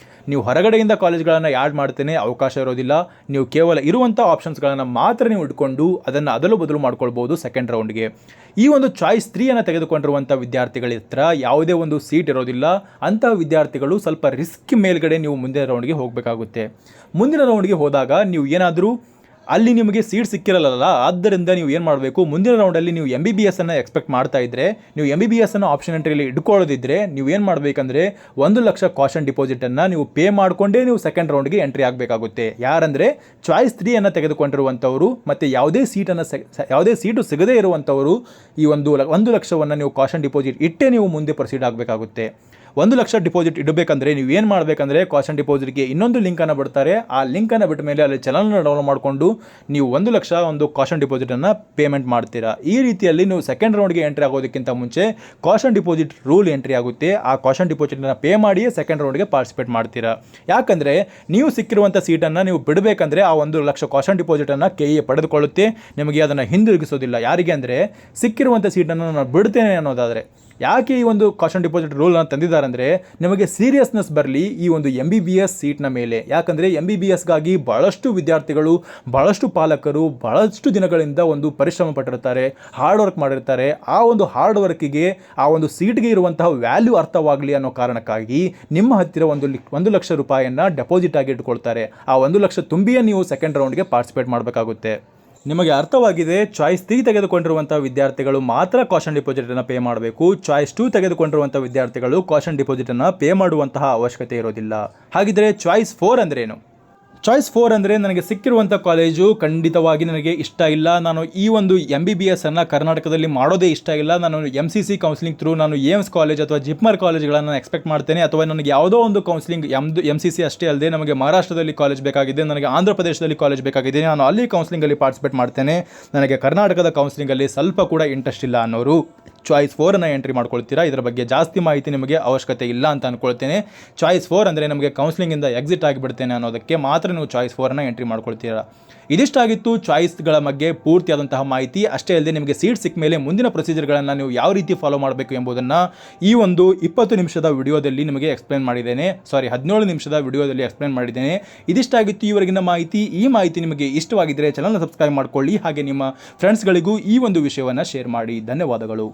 ನೀವು ಹೊರಗಡೆಯಿಂದ ಕಾಲೇಜ್ಗಳನ್ನು ಆ್ಯಡ್ ಮಾಡ್ತೇನೆ ಅವಕಾಶ ಇರೋದಿಲ್ಲ. ನೀವು ಕೇವಲ ಇರುವಂಥ ಆಪ್ಷನ್ಸ್ಗಳನ್ನು ಮಾತ್ರ ನೀವು ಇಟ್ಕೊಂಡು ಅದನ್ನು ಅದಲು ಬದಲು ಮಾಡ್ಕೊಳ್ಬೋದು ಸೆಕೆಂಡ್ ರೌಂಡ್ಗೆ. ಈ ಒಂದು ಚಾಯ್ಸ್ 3 ತೆಗೆದುಕೊಂಡಿರುವಂಥ ವಿದ್ಯಾರ್ಥಿಗಳ ಹತ್ರ ಯಾವುದೇ ಒಂದು ಸೀಟ್ ಇರೋದಿಲ್ಲ. ಅಂಥ ವಿದ್ಯಾರ್ಥಿಗಳು ಸ್ವಲ್ಪ ರಿಸ್ಕ್ ಮೇಲ್ಗಡೆ ನೀವು ಮುಂದಿನ ರೌಂಡ್ಗೆ ಹೋಗಬೇಕಾಗುತ್ತೆ. ಮುಂದಿನ ರೌಂಡ್ಗೆ ಹೋದಾಗ ನೀವು ಏನಾದರೂ ಅಲ್ಲಿ ನಿಮಗೆ ಸೀಟ್ ಸಿಕ್ಕಿರಲ್ಲ, ಆದ್ದರಿಂದ ನೀವು ಏನು ಮಾಡಬೇಕು, ಮುಂದಿನ ರೌಂಡಲ್ಲಿ ನೀವು MBBS ಎಕ್ಸ್ಪೆಕ್ಟ್ ಮಾಡ್ತಾ ಇದ್ದರೆ, ನೀವು MBBS ಆಪ್ಷನ್ ಎಂಟ್ರಿಯಲ್ಲಿ ಇಟ್ಕೊಳ್ಳೋದಿದ್ದರೆ ನೀವು ಏನು ಮಾಡಬೇಕಂದ್ರೆ 1 ಲಕ್ಷ ಕಾಷನ್ ಡಿಪಾಸಿಟನ್ನು ನೀವು ಪೇ ಮಾಡಿಕೊಂಡೇ ನೀವು ಸೆಕೆಂಡ್ ರೌಂಡ್ಗೆ ಎಂಟ್ರಿ ಆಗಬೇಕಾಗುತ್ತೆ. ಯಾರಂದರೆ ಚಾಯ್ಸ್ 3 ತೆಗೆದುಕೊಂಡಿರುವಂಥವರು ಮತ್ತು ಯಾವುದೇ ಸೀಟು ಸಿಗದೇ ಇರುವಂಥವರು ಈ 1 ಲಕ್ಷವನ್ನು ನೀವು ಕಾಷನ್ ಡಿಪಾಸಿಟ್ ಇಟ್ಟೇ ನೀವು ಮುಂದೆ ಪ್ರೊಸೀಡ್ ಆಗಬೇಕಾಗುತ್ತೆ. 1 ಲಕ್ಷ ಡಿಪಾಸಿಟ್ ಇಡಬೇಕಂದ್ರೆ ನೀವು ಏನು ಮಾಡಬೇಕಂದ್ರೆ ಕಾಷನ್ ಡಿಪಾಸಿಟ್ಗೆ ಇನ್ನೊಂದು ಲಿಂಕನ್ನು ಬಿಡ್ತಾರೆ. ಆ ಲಿಂಕನ್ನು ಬಿಟ್ಟ ಮೇಲೆ ಅಲ್ಲಿ ಚಲನ ಡೌನ್ಲೋಡ್ ಮಾಡಿಕೊಂಡು ನೀವು 1 ಲಕ್ಷ ಒಂದು ಕಾಷನ್ ಡಿಪಾಸಿಟನ್ನು ಪೇಮೆಂಟ್ ಮಾಡ್ತೀರಾ. ಈ ರೀತಿಯಲ್ಲಿ ನೀವು ಸೆಕೆಂಡ್ ರೌಂಡ್ಗೆ ಎಂಟ್ರಿ ಆಗೋದಕ್ಕಿಂತ ಮುಂಚೆ ಕಾಷನ್ ಡಿಪಾಸಿಟ್ ರೂಲ್ ಎಂಟ್ರಿ ಆಗುತ್ತೆ. ಆ ಕಾಷನ್ ಡಿಪಾಸಿಟನ್ನು ಪೇ ಮಾಡಿಯೇ ಸೆಕೆಂಡ್ ರೌಂಡ್ಗೆ ಪಾರ್ಟಿಸಿಪೇಟ್ ಮಾಡ್ತೀರಾ. ಯಾಕಂದರೆ ನೀವು ಸಿಕ್ಕಿರುವಂಥ ಸೀಟನ್ನು ನೀವು ಬಿಡಬೇಕಂದ್ರೆ ಆ 1 ಲಕ್ಷ ಕಾಷನ್ ಡಿಪಾಸಿಟನ್ನು KE ಪಡೆದುಕೊಳ್ಳುತ್ತೆ. ನಿಮಗೆ ಅದನ್ನು ಹಿಂದಿರುಗಿಸೋದಿಲ್ಲ. ಯಾರಿಗೆ ಅಂದರೆ ಸಿಕ್ಕಿರುವಂಥ ಸೀಟನ್ನು ನಾನು ಬಿಡ್ತೇನೆ ಅನ್ನೋದಾದರೆ. ಯಾಕೆ ಈ ಒಂದು ಕಾಷನ್ ಡಿಪಾಸಿಟ್ ರೂಲನ್ನು ತಂದಿದ್ದಾರೆ ಅಂದರೆ ನಿಮಗೆ ಸೀರಿಯಸ್ನೆಸ್ ಬರಲಿ ಈ ಒಂದು MBBS ಸೀಟ್ನ ಮೇಲೆ. ಯಾಕಂದರೆ MBBSಗಾಗಿ ಭಾಳಷ್ಟು ವಿದ್ಯಾರ್ಥಿಗಳು, ಭಾಳಷ್ಟು ಪಾಲಕರು ಭಾಳಷ್ಟು ದಿನಗಳಿಂದ ಒಂದು ಪರಿಶ್ರಮ ಪಟ್ಟಿರ್ತಾರೆ, ಹಾರ್ಡ್ ವರ್ಕ್ ಮಾಡಿರ್ತಾರೆ. ಆ ಒಂದು ಹಾರ್ಡ್ ವರ್ಕಿಗೆ ಆ ಒಂದು ಸೀಟ್ಗೆ ಇರುವಂತಹ ವ್ಯಾಲ್ಯೂ ಅರ್ಥವಾಗಲಿ ಅನ್ನೋ ಕಾರಣಕ್ಕಾಗಿ ನಿಮ್ಮ ಹತ್ತಿರ 1 ಲಕ್ಷ ರೂಪಾಯಿಯನ್ನು ಡೆಪಾಸಿಟ್ ಆಗಿ ಇಟ್ಕೊಳ್ತಾರೆ. ಆ 1 ಲಕ್ಷ ತುಂಬಿಯೇ ನೀವು ಸೆಕೆಂಡ್ ರೌಂಡ್ಗೆ ಪಾರ್ಟಿಸಿಪೇಟ್ ಮಾಡಬೇಕಾಗುತ್ತೆ. ನಿಮಗೆ ಅರ್ಥವಾಗಿದೆ. ಚಾಯ್ಸ್ 3 ತೆಗೆದುಕೊಂಡಿರುವಂಥ ವಿದ್ಯಾರ್ಥಿಗಳು ಮಾತ್ರ ಕಾಷನ್ ಡಿಪಾಸಿಟನ್ನು ಪೇ ಮಾಡಬೇಕು. ಚಾಯ್ಸ್ 2 ತೆಗೆದುಕೊಂಡಿರುವಂಥ ವಿದ್ಯಾರ್ಥಿಗಳು ಕಾಷನ್ ಡಿಪಾಸಿಟನ್ನು ಪೇ ಮಾಡುವಂತಹ ಅವಶ್ಯಕತೆ ಇರೋದಿಲ್ಲ. ಹಾಗಿದ್ರೆ ಚಾಯ್ಸ್ 4 ಅಂದ್ರೇನು? ಚಾಯ್ಸ್ 4 ಅಂದರೆ ನನಗೆ ಸಿಕ್ಕಿರುವಂಥ ಕಾಲೇಜು ಖಂಡಿತವಾಗಿ ನನಗೆ ಇಷ್ಟ ಇಲ್ಲ, ನಾನು ಈ ಒಂದು MBBS ಕರ್ನಾಟಕದಲ್ಲಿ ಮಾಡೋದೇ ಇಷ್ಟ ಇಲ್ಲ, ನಾನು MCC ಕೌನ್ಸಿಲಿಂಗ್ ಥ್ರೂ ನಾನು ಏಮ್ಸ್ ಕಾಲೇಜ್ ಅಥವಾ ಜಿಪ್ಮರ್ ಕಾಲೇಜ್ಗಳನ್ನು ಎಕ್ಸ್ಪೆಕ್ಟ್ ಮಾಡ್ತೇನೆ, ಅಥವಾ ನನಗೆ ಯಾವುದೋ ಒಂದು ಕೌನ್ಸಿಲಿಂಗ್ MCC ಅಷ್ಟೇ ಅಲ್ಲದೆ ನಮಗೆ ಮಹಾರಾಷ್ಟ್ರದಲ್ಲಿ ಕಾಲೇಜ್ ಬೇಕಾಗಿದೆ, ನನಗೆ ಆಂಧ್ರ ಪ್ರದೇಶದಲ್ಲಿ ಕಾಲೇಜ್ ಬೇಕಾಗಿದೆ, ನಾನು ಅಲ್ಲಿ ಕೌನ್ಸಿಲಿಂಗಲ್ಲಿ ಪಾರ್ಟಿಸಿಪೇಟ್ ಮಾಡ್ತೇನೆ, ನನಗೆ ಕರ್ನಾಟಕದ ಕೌನ್ಸಿಲಿಂಗಲ್ಲಿ ಸ್ವಲ್ಪ ಕೂಡ ಇಂಟ್ರೆಸ್ಟ್ ಇಲ್ಲ ಅನ್ನೋರು ಚಾಯ್ಸ್ 4 ಎಂಟ್ರಿ ಮಾಡ್ಕೊಳ್ತೀರಾ. ಇದರ ಬಗ್ಗೆ ಜಾಸ್ತಿ ಮಾಹಿತಿ ನಿಮಗೆ ಅವಶ್ಯಕತೆ ಇಲ್ಲ ಅಂತ ಅಂದ್ಕೊಳ್ತೇನೆ. ಚಾಯ್ಸ್ 4 ಅಂದರೆ ನಮಗೆ ಕೌನ್ಸಿಲಿಂಗಿಂದ ಎಕ್ಸಿಟ್ ಆಗಿಬಿಡ್ತೇನೆ ಅನ್ನೋದಕ್ಕೆ ಮಾತ್ರ ನೀವು ಚಾಯ್ಸ್ 4 ಎಂಟ್ರಿ ಮಾಡ್ಕೊಳ್ತೀರಾ. ಇದಿಷ್ಟಾಗಿತ್ತು ಚಾಯ್ಸ್ಗಳ ಬಗ್ಗೆ ಪೂರ್ತಿಯಾದಂತಹ ಮಾಹಿತಿ. ಅಷ್ಟೇ ಅಲ್ಲದೆ ನಿಮಗೆ ಸೀಟ್ ಸಿಕ್ಕ ಮೇಲೆ ಮುಂದಿನ ಪ್ರೊಸೀಜರ್ಗಳನ್ನು ನೀವು ಯಾವ ರೀತಿ ಫಾಲೋ ಮಾಡಬೇಕು ಎಂಬುದನ್ನು ಈ ಒಂದು 20 ನಿಮಿಷದ ವಿಡಿಯೋದಲ್ಲಿ ನಿಮಗೆ ಎಕ್ಸ್ಪ್ಲೇನ್ ಮಾಡಿದ್ದೇನೆ. 17 ನಿಮಿಷದ ವಿಡಿಯೋದಲ್ಲಿ ಎಕ್ಸ್ಪ್ಲೇನ್ ಮಾಡಿದ್ದೇನೆ. ಇದಿಷ್ಟಾಗಿತ್ತು ಈವರೆಗಿನ ಮಾಹಿತಿ. ಈ ಮಾಹಿತಿ ನಿಮಗೆ ಇಷ್ಟವಾಗಿದ್ದರೆ ಚಾನಲ್ನ ಸಬ್ಸ್ಕ್ರೈಬ್ ಮಾಡಿಕೊಳ್ಳಿ, ಹಾಗೆ ನಿಮ್ಮ ಫ್ರೆಂಡ್ಸ್ಗಳಿಗೂ ಈ ಒಂದು ವಿಷಯವನ್ನು ಶೇರ್ ಮಾಡಿ. ಧನ್ಯವಾದಗಳು.